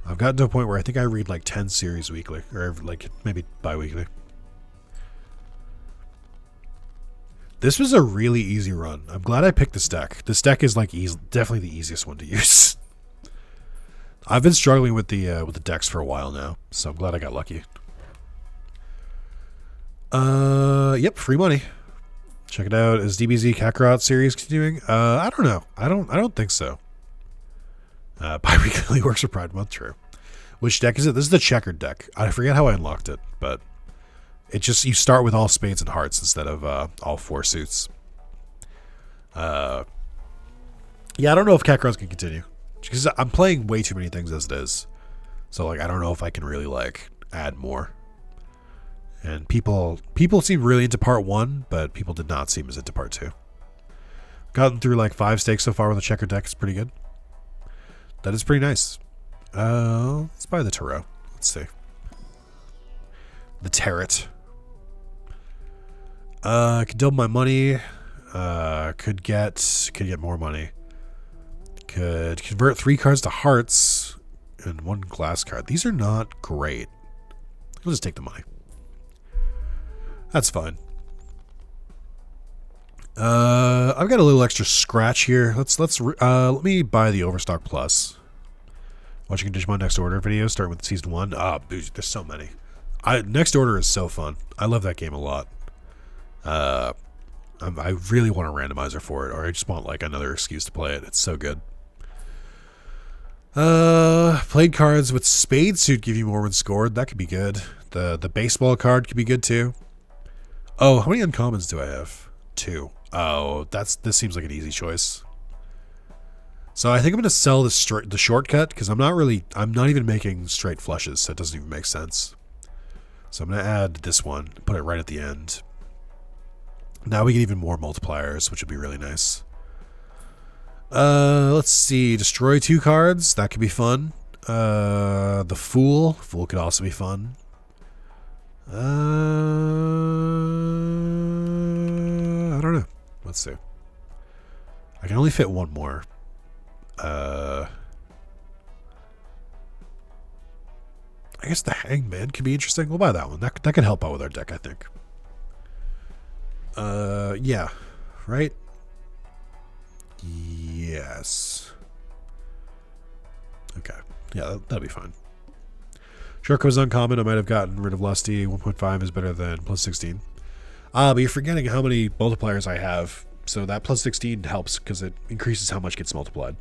I've gotten to a point where I think I read like 10 series weekly, or like maybe bi-weekly. This was a really easy run. I'm glad I picked this deck. This deck is like definitely the easiest one to use. I've been struggling with the decks for a while now, so I'm glad I got lucky. Yep, free money. Check it out. Is DBZ Kakarot series continuing? I don't know. I don't think so. Bi-weekly works for Pride Month, true. Which deck is it? This is the checkered deck. I forget how I unlocked it, but it just, you start with all spades and hearts instead of all 4 suits. Yeah, I don't know if Kakarot's can continue. Because I'm playing way too many things as it is. So like I don't know if I can really like add more. And people seem really into part 1, but people did not seem as into part 2. Gotten through like 5 stakes so far with a checker deck. It's pretty good. That is pretty nice. Let's buy the Tarot. Let's see. The Tarot. Could double my money. Could get more money. Could convert 3 cards to hearts and 1 glass card. These are not great. I'll just take the money. That's fine. I've got a little extra scratch here. Let me buy the Overstock Plus. Watching Digimon Next Order videos, starting with season 1. There's so many. Next Order is so fun. I love that game a lot. I really want a randomizer for it, or I just want like another excuse to play it. It's so good. Played cards with Spade Suit give you more when scored. That could be good. The baseball card could be good too. Oh, how many uncommons do I have? 2. Oh, this seems like an easy choice. So I think I'm going to sell the shortcut because I'm not even making straight flushes, so it doesn't even make sense. So I'm going to add this one, put it right at the end. Now we get even more multipliers, which would be really nice. Let's see, destroy 2 cards. That could be fun. The Fool could also be fun. I don't know. Let's see. I can only fit 1 more. I guess the Hangman could be interesting. We'll buy that one. That could help out with our deck, I think. Yeah. Right? Yes. Okay. Yeah, that'll be fine. Shortcut was uncommon. I might have gotten rid of Lusty. 1.5 is better than plus 16. But you're forgetting how many multipliers I have. So that plus 16 helps because it increases how much gets multiplied.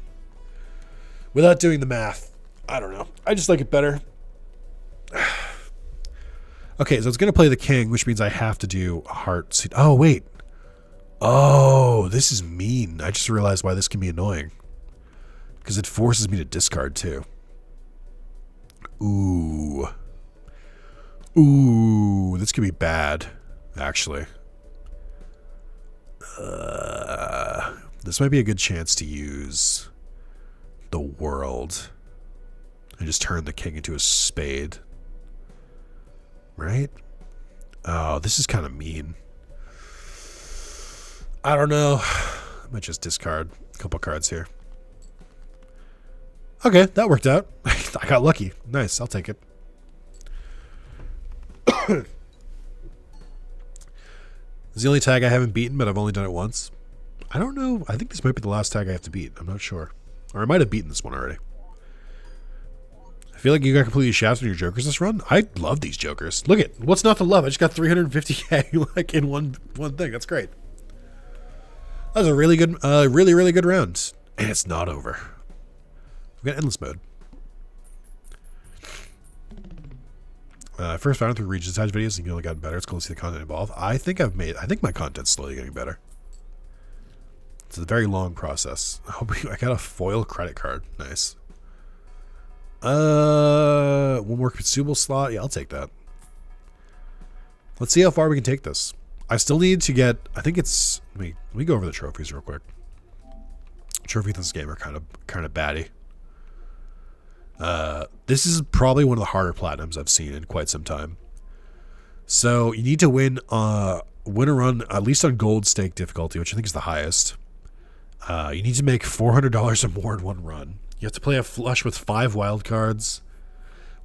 Without doing the math, I don't know. I just like it better. Okay, so it's going to play the king, which means I have to do a heart suit. Oh, wait. Oh, this is mean. I just realized why this can be annoying. Because it forces me to discard, too. Ooh. Ooh, this could be bad, actually. This might be a good chance to use the world and just turn the king into a spade. Right? Oh, this is kind of mean. I don't know. I might just discard a couple cards here. Okay, that worked out. I got lucky. Nice, I'll take it. This is the only tag I haven't beaten, but I've only done it once. I don't know. I think this might be the last tag I have to beat. I'm not sure. Or I might have beaten this one already. I feel like you got completely shafted on your jokers this run. I love these jokers. Look at what's not to love. I just got 350k like in one thing. That's great. That was a really good, really good round, and it's not over. We've got endless mode. First found through regions size videos, and you only gotten better. It's cool to see the content evolve. I think my content's slowly getting better. It's a very long process. I got a foil credit card. Nice. One more consumable slot. Yeah, I'll take that. Let's see how far we can take this. I still need to get. I think it's. Let me go over the trophies real quick. Trophies in this game are kind of batty. This is probably one of the harder platinums I've seen in quite some time. So you need to win a run at least on gold stake difficulty, which I think is the highest. You need to make $400 or more in one run. You have to play a flush with 5 wild cards.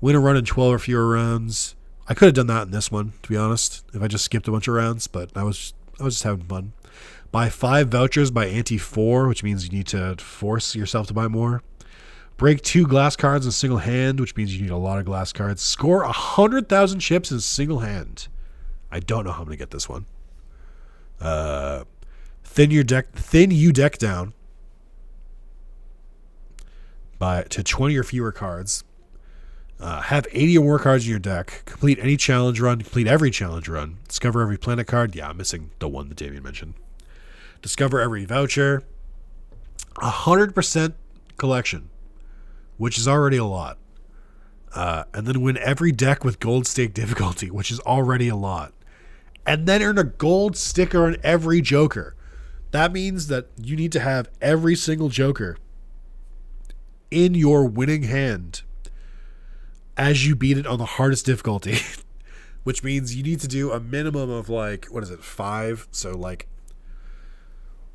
Win a run in 12 or fewer rounds. I could have done that in this one, to be honest, if I just skipped a bunch of rounds, but I was just having fun. Buy 5 vouchers by ante 4, which means you need to force yourself to buy more. Break 2 glass cards in a single hand, which means you need a lot of glass cards. Score 100,000 chips in a single hand. I don't know how I'm going to get this one. Thin you deck down to 20 or fewer cards. Have 80 or more cards in your deck. Complete any challenge run. Complete every challenge run. Discover every planet card. Yeah, I'm missing the one that Damien mentioned. Discover every voucher. 100% collection, which is already a lot. And then win every deck with gold stake difficulty, which is already a lot. And then earn a gold sticker on every joker. That means that you need to have every single joker in your winning hand as you beat it on the hardest difficulty. Which means you need to do a minimum of 5? So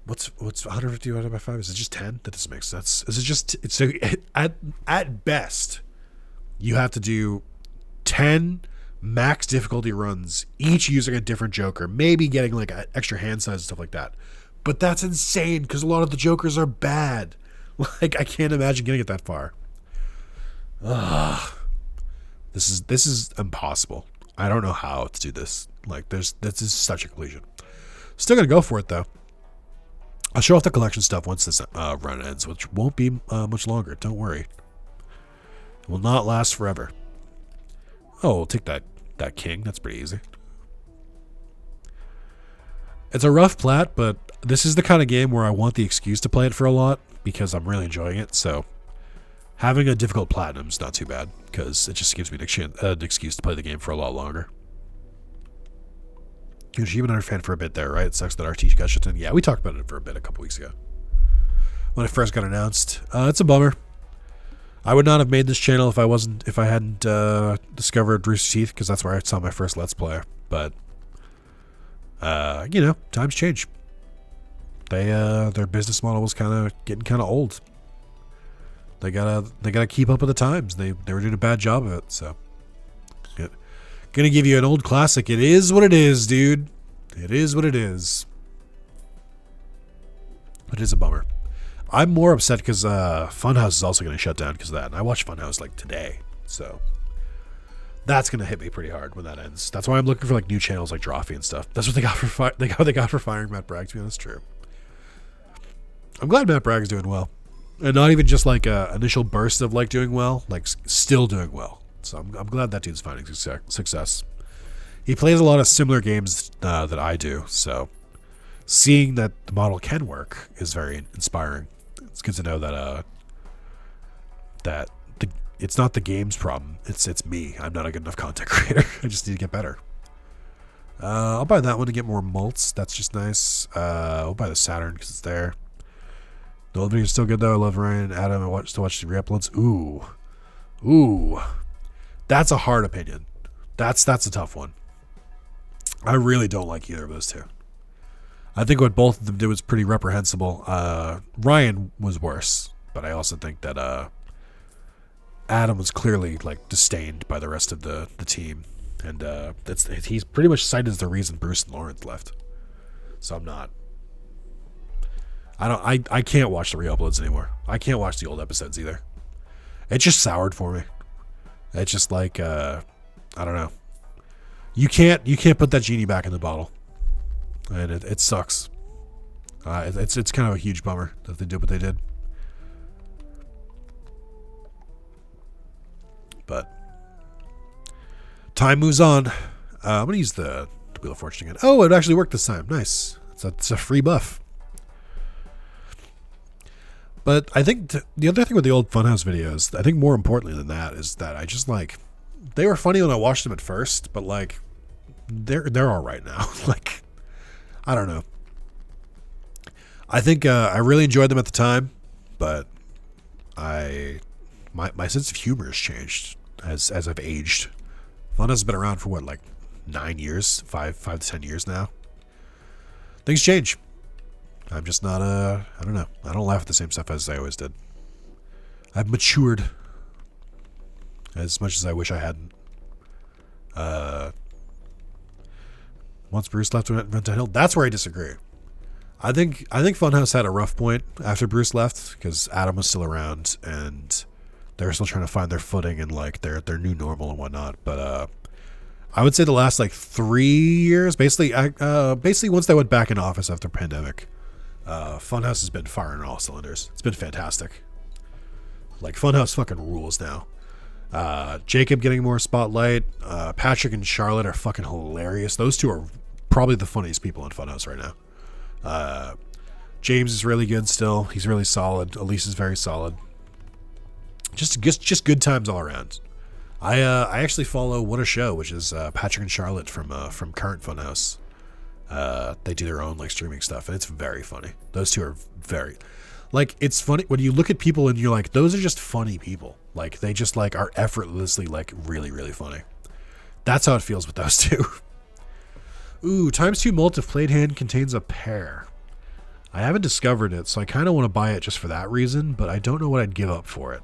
what's 150 divided by 5? Is it just 10? That doesn't make sense. Is it just at best you have to do 10 max difficulty runs, each using a different joker, maybe getting extra hand size and stuff like that. But that's insane because a lot of the jokers are bad. I can't imagine getting it that far. Ugh. This is impossible. I don't know how to do this. This is such a collision. Still gonna go for it though. I'll show off the collection stuff once this run ends, which won't be much longer. Don't worry. It will not last forever. Oh, we'll take that king. That's pretty easy. It's a rough plat, but this is the kind of game where I want the excuse to play it for a lot because I'm really enjoying it. So having a difficult platinum is not too bad because it just gives me an excuse to play the game for a lot longer. You've been a fan for a bit there, right? It sucks that RT got shut in. Yeah, we talked about it for a bit a couple weeks ago when it first got announced. It's a bummer. I would not have made this channel if I hadn't discovered Rooster Teeth because that's where I saw my first Let's Play. But times change. Their business model was getting old. They gotta keep up with the times. They were doing a bad job of it. So, gonna give you an old classic. It is what it is, dude. It is what it is. But it is a bummer. I'm more upset because Funhouse is also going to shut down because of that. And I watched Funhouse today. So that's going to hit me pretty hard when that ends. That's why I'm looking for new channels like Drawfee and stuff. That's what they got for firing Matt Bragg, to be honest. True. I'm glad Matt Bragg is doing well. And not even just a initial burst of doing well, still doing well. So I'm glad that dude's finding success. he plays a lot of similar games that I do. So seeing that the model can work is very inspiring. It's good to know that it's not the game's problem. It's me. I'm not a good enough content creator. I just need to get better. I'll buy that one to get more mults. That's just nice. I'll buy the Saturn because it's there. The old video is still good though. I love Ryan, Adam. I still watch the re-uploads. Ooh, that's a hard opinion. That's a tough one. I really don't like either of those two. I think what both of them did was pretty reprehensible. Ryan was worse, but I also think that Adam was clearly like disdained by the rest of the team, and he's pretty much cited as the reason Bruce and Lawrence left. So I can't watch the re-uploads anymore. I can't watch the old episodes either. It just soured for me. It's just like I don't know. You can't put that genie back in the bottle, and it sucks. It's kind of a huge bummer that they did what they did. But time moves on. I'm gonna use the Wheel of Fortune again. Oh, it actually worked this time. Nice. It's a free buff. But I think the other thing with the old Funhouse videos, I think more importantly than that, is that I just like, they were funny when I watched them at first, but like they're all right now. Like, I don't know. I think I really enjoyed them at the time, but my sense of humor has changed as I've aged. Funhouse has been around for what, like 9 years, 5 to 10 years now. Things change. I'm just not I don't know. I don't laugh at the same stuff as I always did. I've matured as much as I wish I hadn't. Once Bruce left and went to Hill, that's where I disagree. I think Funhouse had a rough point after Bruce left because Adam was still around and they were still trying to find their footing and like their new normal and whatnot. But I would say the last like 3 years, basically once they went back in office after the pandemic, Funhouse has been firing on all cylinders. It's been fantastic. Like, Funhouse fucking rules now. Jacob getting more spotlight. Patrick and Charlotte are fucking hilarious. Those two are probably the funniest people in Funhouse right now. James is really good still. He's really solid. Elise is very solid. Just good times all around. I actually follow What a Show, which is Patrick and Charlotte from current Funhouse. They do their own like streaming stuff, and it's very funny. Those two are very, like, it's funny when you look at people and you're like, those are just funny people. Like, they just like are effortlessly like really, really funny. That's how it feels with those two. Ooh, ×2 mult if played hand contains a pair. I haven't discovered it, so I kind of want to buy it just for that reason, but I don't know what I'd give up for it.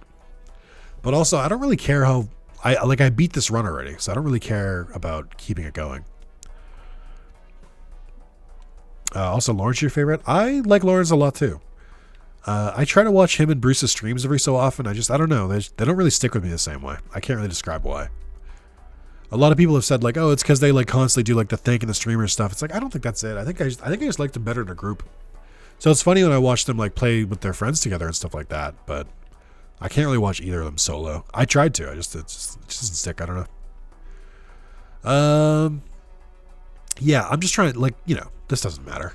But also, I don't really care how I beat this run already, so I don't really care about keeping it going. Also, Lawrence, your favorite? I like Lawrence a lot too. I try to watch him and Bruce's streams every so often. I don't know. They don't really stick with me the same way. I can't really describe why. A lot of people have said like, oh, it's because they like constantly do like the thanking the streamer stuff. It's like, I don't think that's it. I think I just like them better in a group. So it's funny when I watch them like play with their friends together and stuff like that. But I can't really watch either of them solo. I tried to. It just doesn't stick. I don't know. Yeah, I'm just trying to, like, you know, this doesn't matter.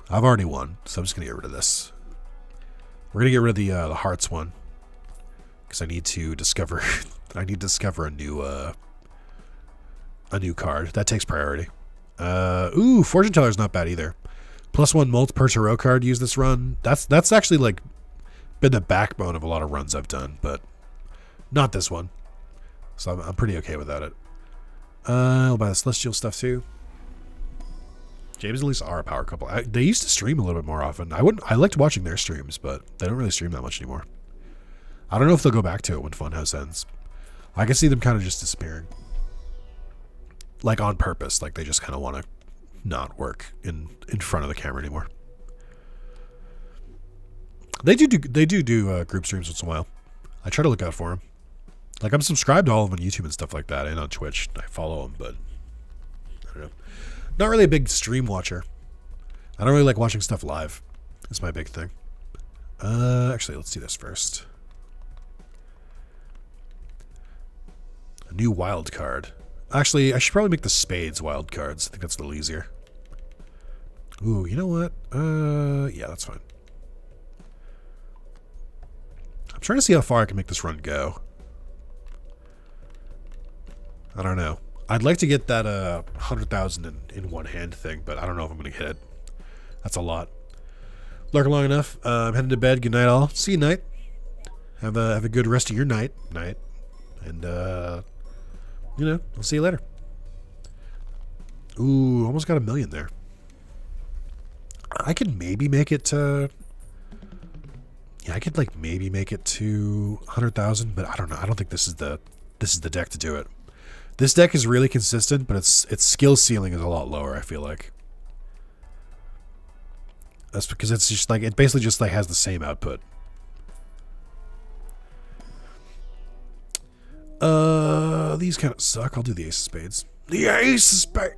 I've already won, so I'm just gonna get rid of this. We're gonna get rid of the hearts one because I need to discover. I need to discover a new card that takes priority. Ooh, Fortune Teller's not bad either. +1 mult per tarot card used this run. That's actually like been the backbone of a lot of runs I've done, but not this one. So I'm pretty okay without it. I'll buy the Celestial stuff too. James and Lisa are a power couple. They used to stream a little bit more often. I liked watching their streams, but they don't really stream that much anymore. I don't know if they'll go back to it when Funhouse ends. I can see them kind of just disappearing. Like on purpose. Like they just kind of want to not work in front of the camera anymore. They do group streams once in a while. I try to look out for them. Like, I'm subscribed to all of them on YouTube and stuff like that, and on Twitch. I follow them, but I don't know. Not really a big stream watcher. I don't really like watching stuff live. That's my big thing. Actually, let's do this first. A new wild card. Actually, I should probably make the spades wild cards. I think that's a little easier. Ooh, you know what? Yeah, that's fine. I'm trying to see how far I can make this run go. I don't know. I'd like to get that 100,000 in one hand thing, but I don't know if I'm going to hit it. That's a lot. Lurking long enough. I'm heading to bed. Good night, all. See you, night. Have a good rest of your night. And, you know, I'll see you later. Ooh, almost got 1 million there. I could maybe make it to... Yeah, I could, like, maybe make it to 100,000, but I don't know. I don't think this is the deck to do it. This deck is really consistent, but its skill ceiling is a lot lower, I feel like. That's because it's just like, it basically just like has the same output. These kind of suck. I'll do the ace of spades. The ace of spades.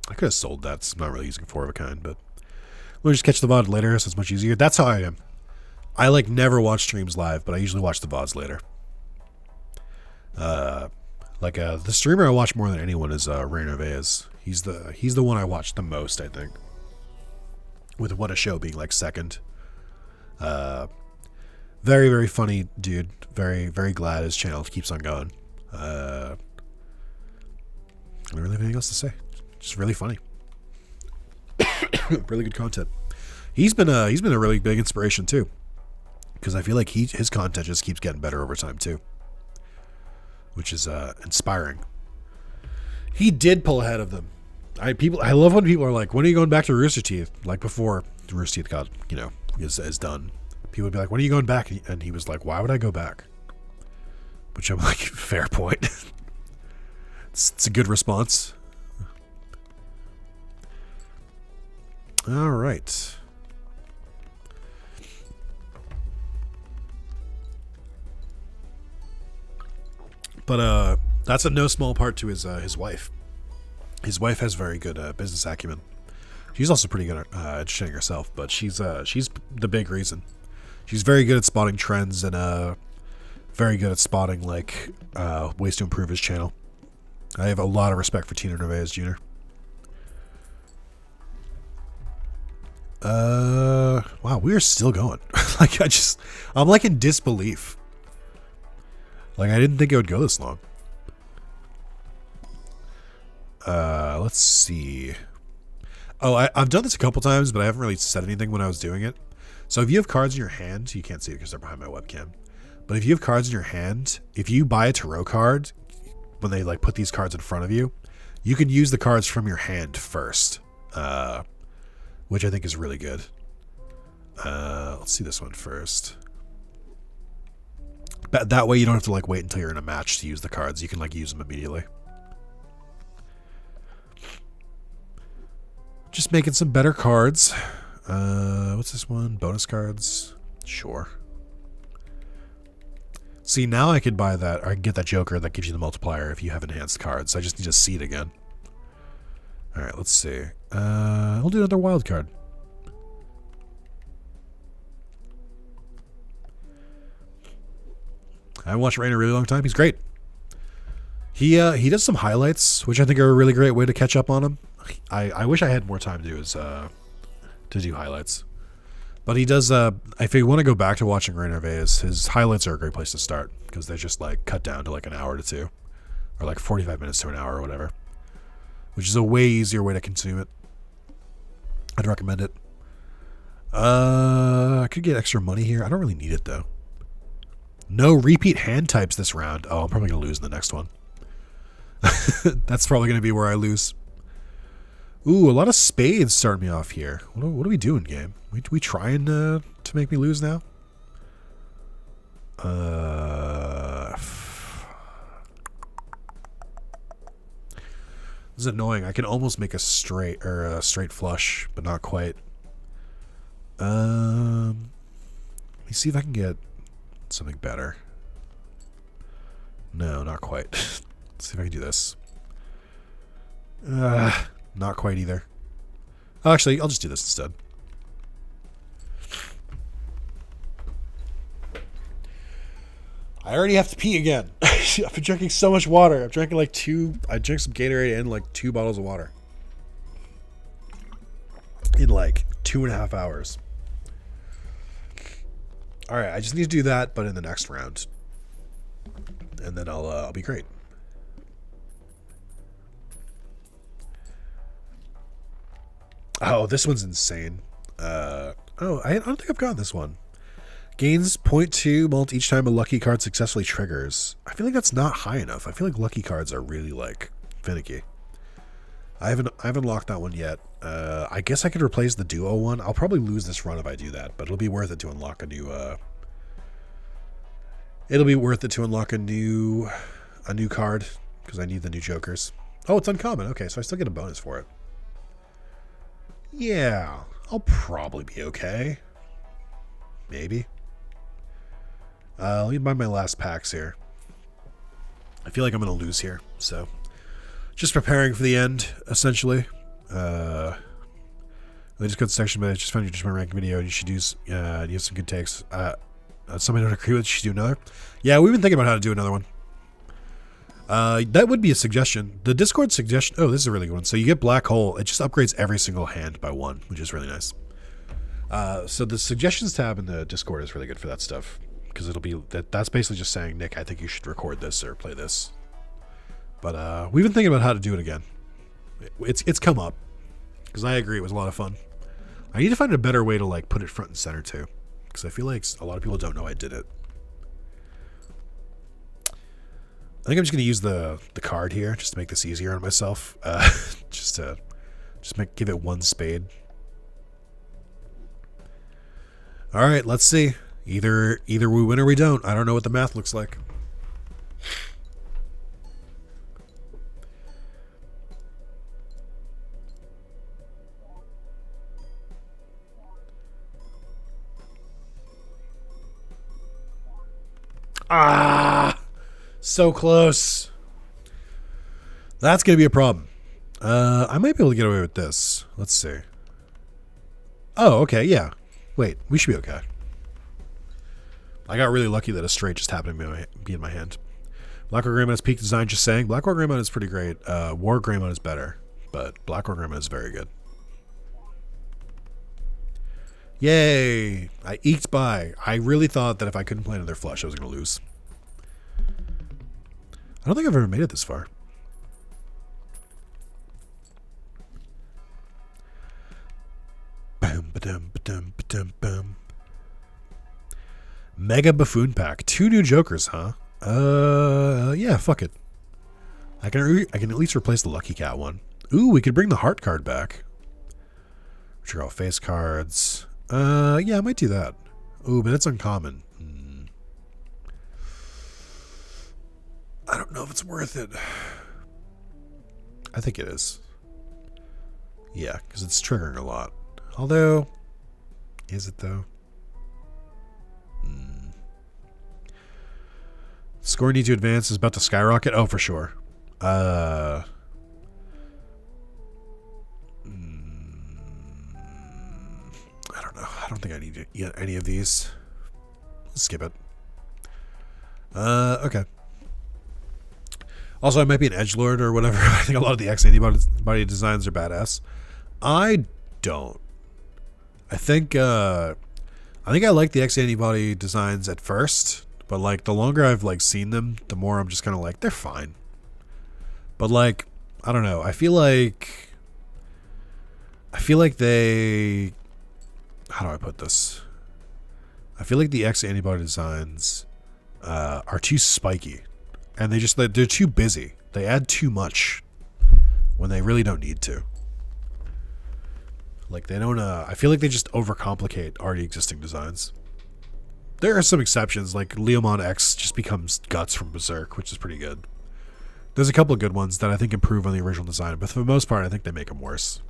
I could have sold that. So I'm not really using 4 of a kind, but we'll just catch the VOD later, so it's much easier. That's how I am. I like never watch streams live, but I usually watch the VODs later. The streamer I watch more than anyone is Ray Nervez. He's the one I watch the most, I think. With What a Show being like second. Very, very funny dude. Very, very glad his channel keeps on going. I don't really have anything else to say. Just really funny. Really good content. He's been a really big inspiration too. Because I feel like his content just keeps getting better over time too. Which is inspiring. He did pull ahead of them. I love when people are like, when are you going back to Rooster Teeth? Like before Rooster Teeth got, you know, is done. People would be like, when are you going back? And he was like, why would I go back? Which I'm like, fair point. It's a good response. All right. But that's a no small part to his wife. His wife has very good business acumen. She's also pretty good at educating herself, but she's the big reason. She's very good at spotting trends and very good at spotting like ways to improve his channel. I have a lot of respect for Tina Nervez Jr. Wow, we are still going. Like I'm like in disbelief. Like I didn't think it would go this long. Let's see. Oh, I've done this a couple times, but I haven't really said anything when I was doing it. So if you have cards in your hand, you can't see it because they're behind my webcam. But if you have cards in your hand, if you buy a tarot card, when they like put these cards in front of you, you can use the cards from your hand first, which I think is really good. Let's see this one first. That way you don't have to like wait until you're in a match to use the cards. You can like use them immediately. Just making some better cards. What's this one? Bonus cards? Sure. See, now I could buy that, or I can get that Joker that gives you the multiplier if you have enhanced cards. I just need to see it again. Alright, let's see. We'll do another wild card. I haven't watched Rain in a really long time. He's great. He does some highlights, which I think are a really great way to catch up on him. I wish I had more time to do highlights. But he does, if you want to go back to watching Ray Nervez, his highlights are a great place to start because they're just like cut down to like an hour to 2 or like 45 minutes to an hour or whatever, which is a way easier way to consume it. I'd recommend it. I could get extra money here. I don't really need it though. No repeat hand types this round. Oh, I'm probably going to lose in the next one. That's probably going to be where I lose. Ooh, a lot of spades start me off here. What are we doing, game? We trying to make me lose now? This is annoying. I can almost make a straight flush, but not quite. Let me see if I can get something better. No, not quite. Let's see if I can do this. Not quite either. Actually, I'll just do this instead. I already have to pee again. I've been drinking so much water. I'm drinking like I drank some Gatorade and like 2 bottles of water. In like 2.5 hours. Alright, I just need to do that, but in the next round. And then I'll be great. Oh, this one's insane. I don't think I've gotten this one. Gains 0.2 mult each time a lucky card successfully triggers. I feel like that's not high enough. I feel like lucky cards are really like finicky. I haven't locked that one yet. I guess I could replace the duo one. I'll probably lose this run if I do that, but it'll be worth it to unlock a new a new card because I need the new jokers. Oh, it's uncommon. Okay, so I still get a bonus for it. Yeah, I'll probably be okay. Maybe. Let me buy my last packs here. I feel like I'm going to lose here, so just preparing for the end, essentially. They just go to section, but I just found you just my ranking video, and you should use. You have some good takes. Somebody I don't agree with, you should do another. Yeah, we've been thinking about how to do another one. That would be a suggestion. The Discord suggestion. Oh, this is a really good one. So you get Black Hole. It just upgrades every single hand by 1, which is really nice. So the suggestions tab in the Discord is really good for that stuff because it'll be that's basically just saying, Nick, I think you should record this or play this. But we've been thinking about how to do it again. It's come up because I agree it was a lot of fun. I need to find a better way to like put it front and center too, because I feel like a lot of people don't know I did it. I think I'm just gonna use the card here just to make this easier on myself. Just give it 1 spade. All right, let's see. Either we win or we don't. I don't know what the math looks like. Ah, so close. That's gonna be a problem. I might be able to get away with this. Let's see. Oh, okay, yeah. Wait, we should be okay. I got really lucky that a straight just happened to be in my hand. Black War Greymon has peak design, just saying. Black War Greymon is pretty great. War Greymon is better, but Black War Greymon is very good. Yay! I eked by. I really thought that if I couldn't play another flush, I was going to lose. I don't think I've ever made it this far. Bam, ba-dum, ba-dum, ba-dum, bam. Mega Buffoon Pack. 2 new Jokers, huh? Yeah, fuck it. I can at least replace the Lucky Cat one. Ooh, we could bring the Heart card back. Draw face cards. Yeah, I might do that. Ooh, but it's uncommon. I don't know if it's worth it. I think it is. Yeah, because it's triggering a lot. Although, is it though? Score need to advance is about to skyrocket. Oh, for sure. I don't know. I don't think I need to get any of these. Let's skip it. Okay. Also, I might be an edgelord or whatever. I think a lot of the X-Antibody designs are badass. I don't. I think I like the X-Antibody designs at first, but like the longer I've like seen them, the more I'm just kind of like, they're fine. But like, I don't know. I feel like they, how do I put this? I feel like the X-Antibody designs are too spiky, and they're too busy. They add too much when they really don't need to. Like they don't. I feel like they just overcomplicate already existing designs. There are some exceptions, like Leomon X just becomes Guts from Berserk, which is pretty good. There's a couple of good ones that I think improve on the original design, but for the most part, I think they make them worse.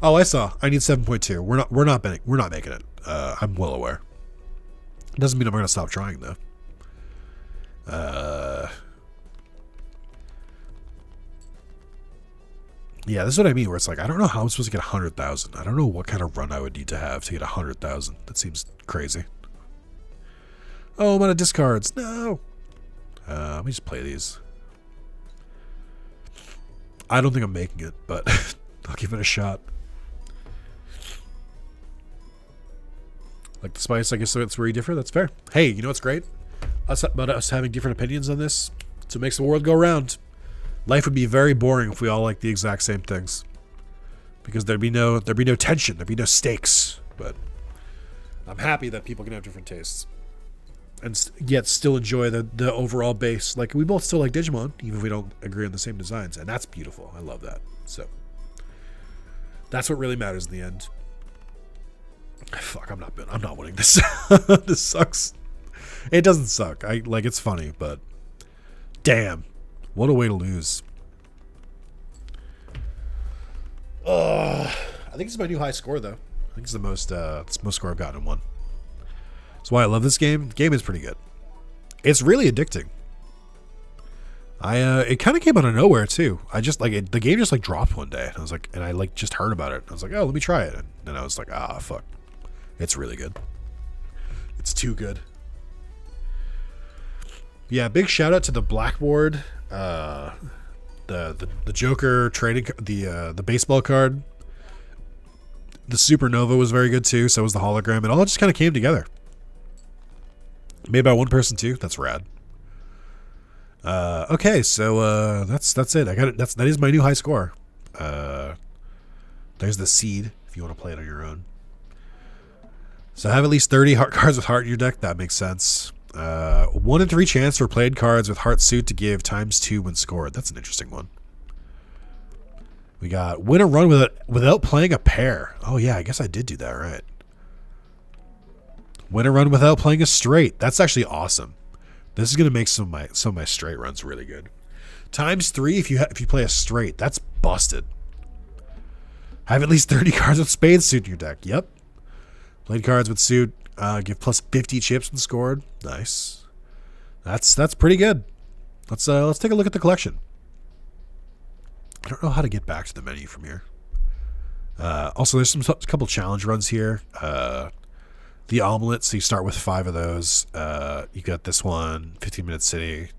Oh, I saw. I need 7.2. We're not making it. I'm well aware. It doesn't mean I'm going to stop trying though. Yeah, this is what I mean, where it's like, I don't know how I'm supposed to get 100,000. I don't know what kind of run I would need to have to get 100,000. That seems crazy. Oh, I'm out of discards. No. Let me just play these. I don't think I'm making it, but I'll give it a shot. Like the spice, I guess it's very different. That's fair. Hey, you know what's great? About us having different opinions on this. So it makes the world go round. Life would be very boring if we all liked the exact same things, because there'd be no tension, there'd be no stakes. But I'm happy that people can have different tastes and yet still enjoy the overall base. Like, we both still like Digimon, even if we don't agree on the same designs, and that's beautiful. I love that. So that's what really matters in the end. Fuck, I'm not winning this. This sucks. It doesn't suck. It's funny, but damn, what a way to lose. I think it's my new high score, though. I think it's the most score I've gotten in one. That's why I love this game. The game is pretty good. It's really addicting. It kind of came out of nowhere too. I just the game just dropped one day. And I was like, and I just heard about it. I was like, oh, let me try it. And then I was like, fuck, it's really good. It's too good. Yeah, big shout out to the Blackboard, the Joker trading, the baseball card. The Supernova was very good too. So was the hologram. It all just kind of came together. Made by one person too. That's rad. Okay, so that's it. I got it. That is my new high score. There's the seed if you want to play it on your own. So have at least 30 heart cards with heart in your deck. That makes sense. 1 in 3 chance for played cards with heart suit to give ×2 when scored. That's an interesting one. We got win a run without playing a pair. Oh yeah, I guess I did do that right. Win a run without playing a straight. That's actually awesome. This is gonna make some of my straight runs really good. ×3 if you play a straight. That's busted. Have at least 30 cards with spade suit in your deck. Yep. Played cards with suit. Give plus 50 chips when scored. Nice. That's pretty good. Let's take a look at the collection. I don't know how to get back to the menu from here. Also, there's a couple challenge runs here. The omelet, so you start with 5 of those. You got this one, 15-minute city.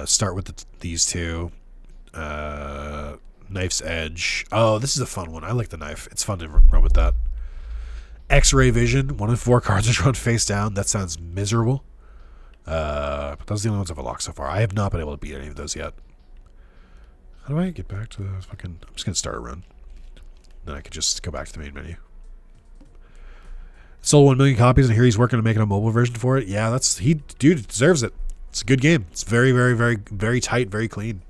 Start with these two. Knife's edge. Oh, this is a fun one. I like the knife. It's fun to run with that. X-ray vision. 1 in 4 cards are drawn face down. That sounds miserable. But those are the only ones I've unlocked so far. I have not been able to beat any of those yet. How do I get back to the fucking... I'm just going to start a run. Then I could just go back to the main menu. Sold 1 million copies, and here he's working on making a mobile version for it. Yeah, dude deserves it. It's a good game. It's very, very, very, very tight, very clean.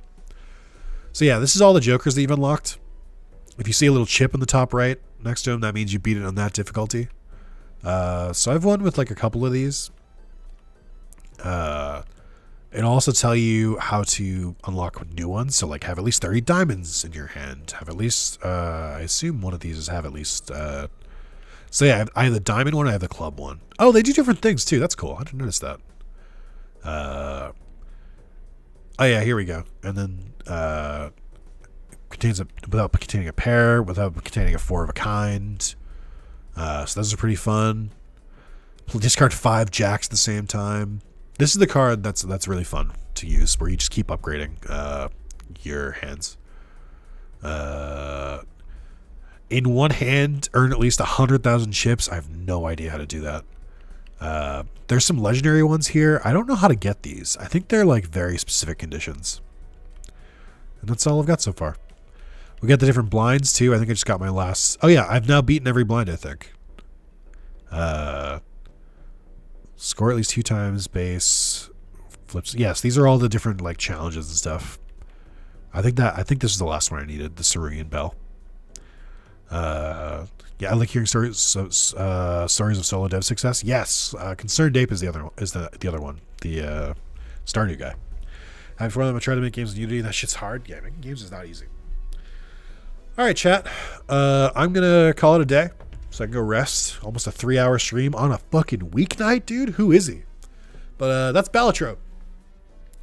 So yeah, this is all the Jokers that you've unlocked. If you see a little chip in the top right next to him, that means you beat it on that difficulty. So I've won with a couple of these. It'll also tell you how to unlock new ones. So have at least 30 diamonds in your hand. Have at least, I assume one of these is have at least, so yeah, I have the diamond one, I have the club one. Oh, they do different things too. That's cool. I didn't notice that. Oh yeah, here we go. And then, contains without containing a pair, without containing a 4 of a kind. So those are pretty fun. Discard 5 jacks at the same time. This is the card that's really fun to use, where you just keep upgrading your hands. In one hand, earn at least 100,000 chips. I have no idea how to do that. There's some legendary ones here. I don't know how to get these. I think they're very specific conditions. And that's all I've got so far. We got the different blinds too. I think I just got my last... Oh yeah, I've now beaten every blind, I think. Score at least 2 times, base, flips. Yes, these are all the different challenges and stuff. I think this is the last one I needed, the Cerulean Bell. Yeah, I like hearing stories of solo dev success. Yes, Concerned Ape is the other one, the Stardew guy. Having fun, I'm gonna try to make games in Unity. That shit's hard. Yeah, making games is not easy. All right, chat. I'm gonna call it a day, so I can go rest. Almost a 3-hour stream on a fucking weeknight, dude. Who is he? But that's Balatro.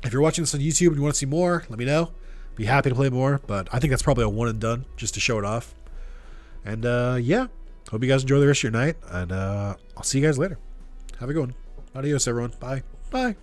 If you're watching this on YouTube and you want to see more, let me know. Be happy to play more, but I think that's probably a one and done just to show it off. And yeah, hope you guys enjoy the rest of your night, and I'll see you guys later. Have a good one. Adios, everyone. Bye. Bye.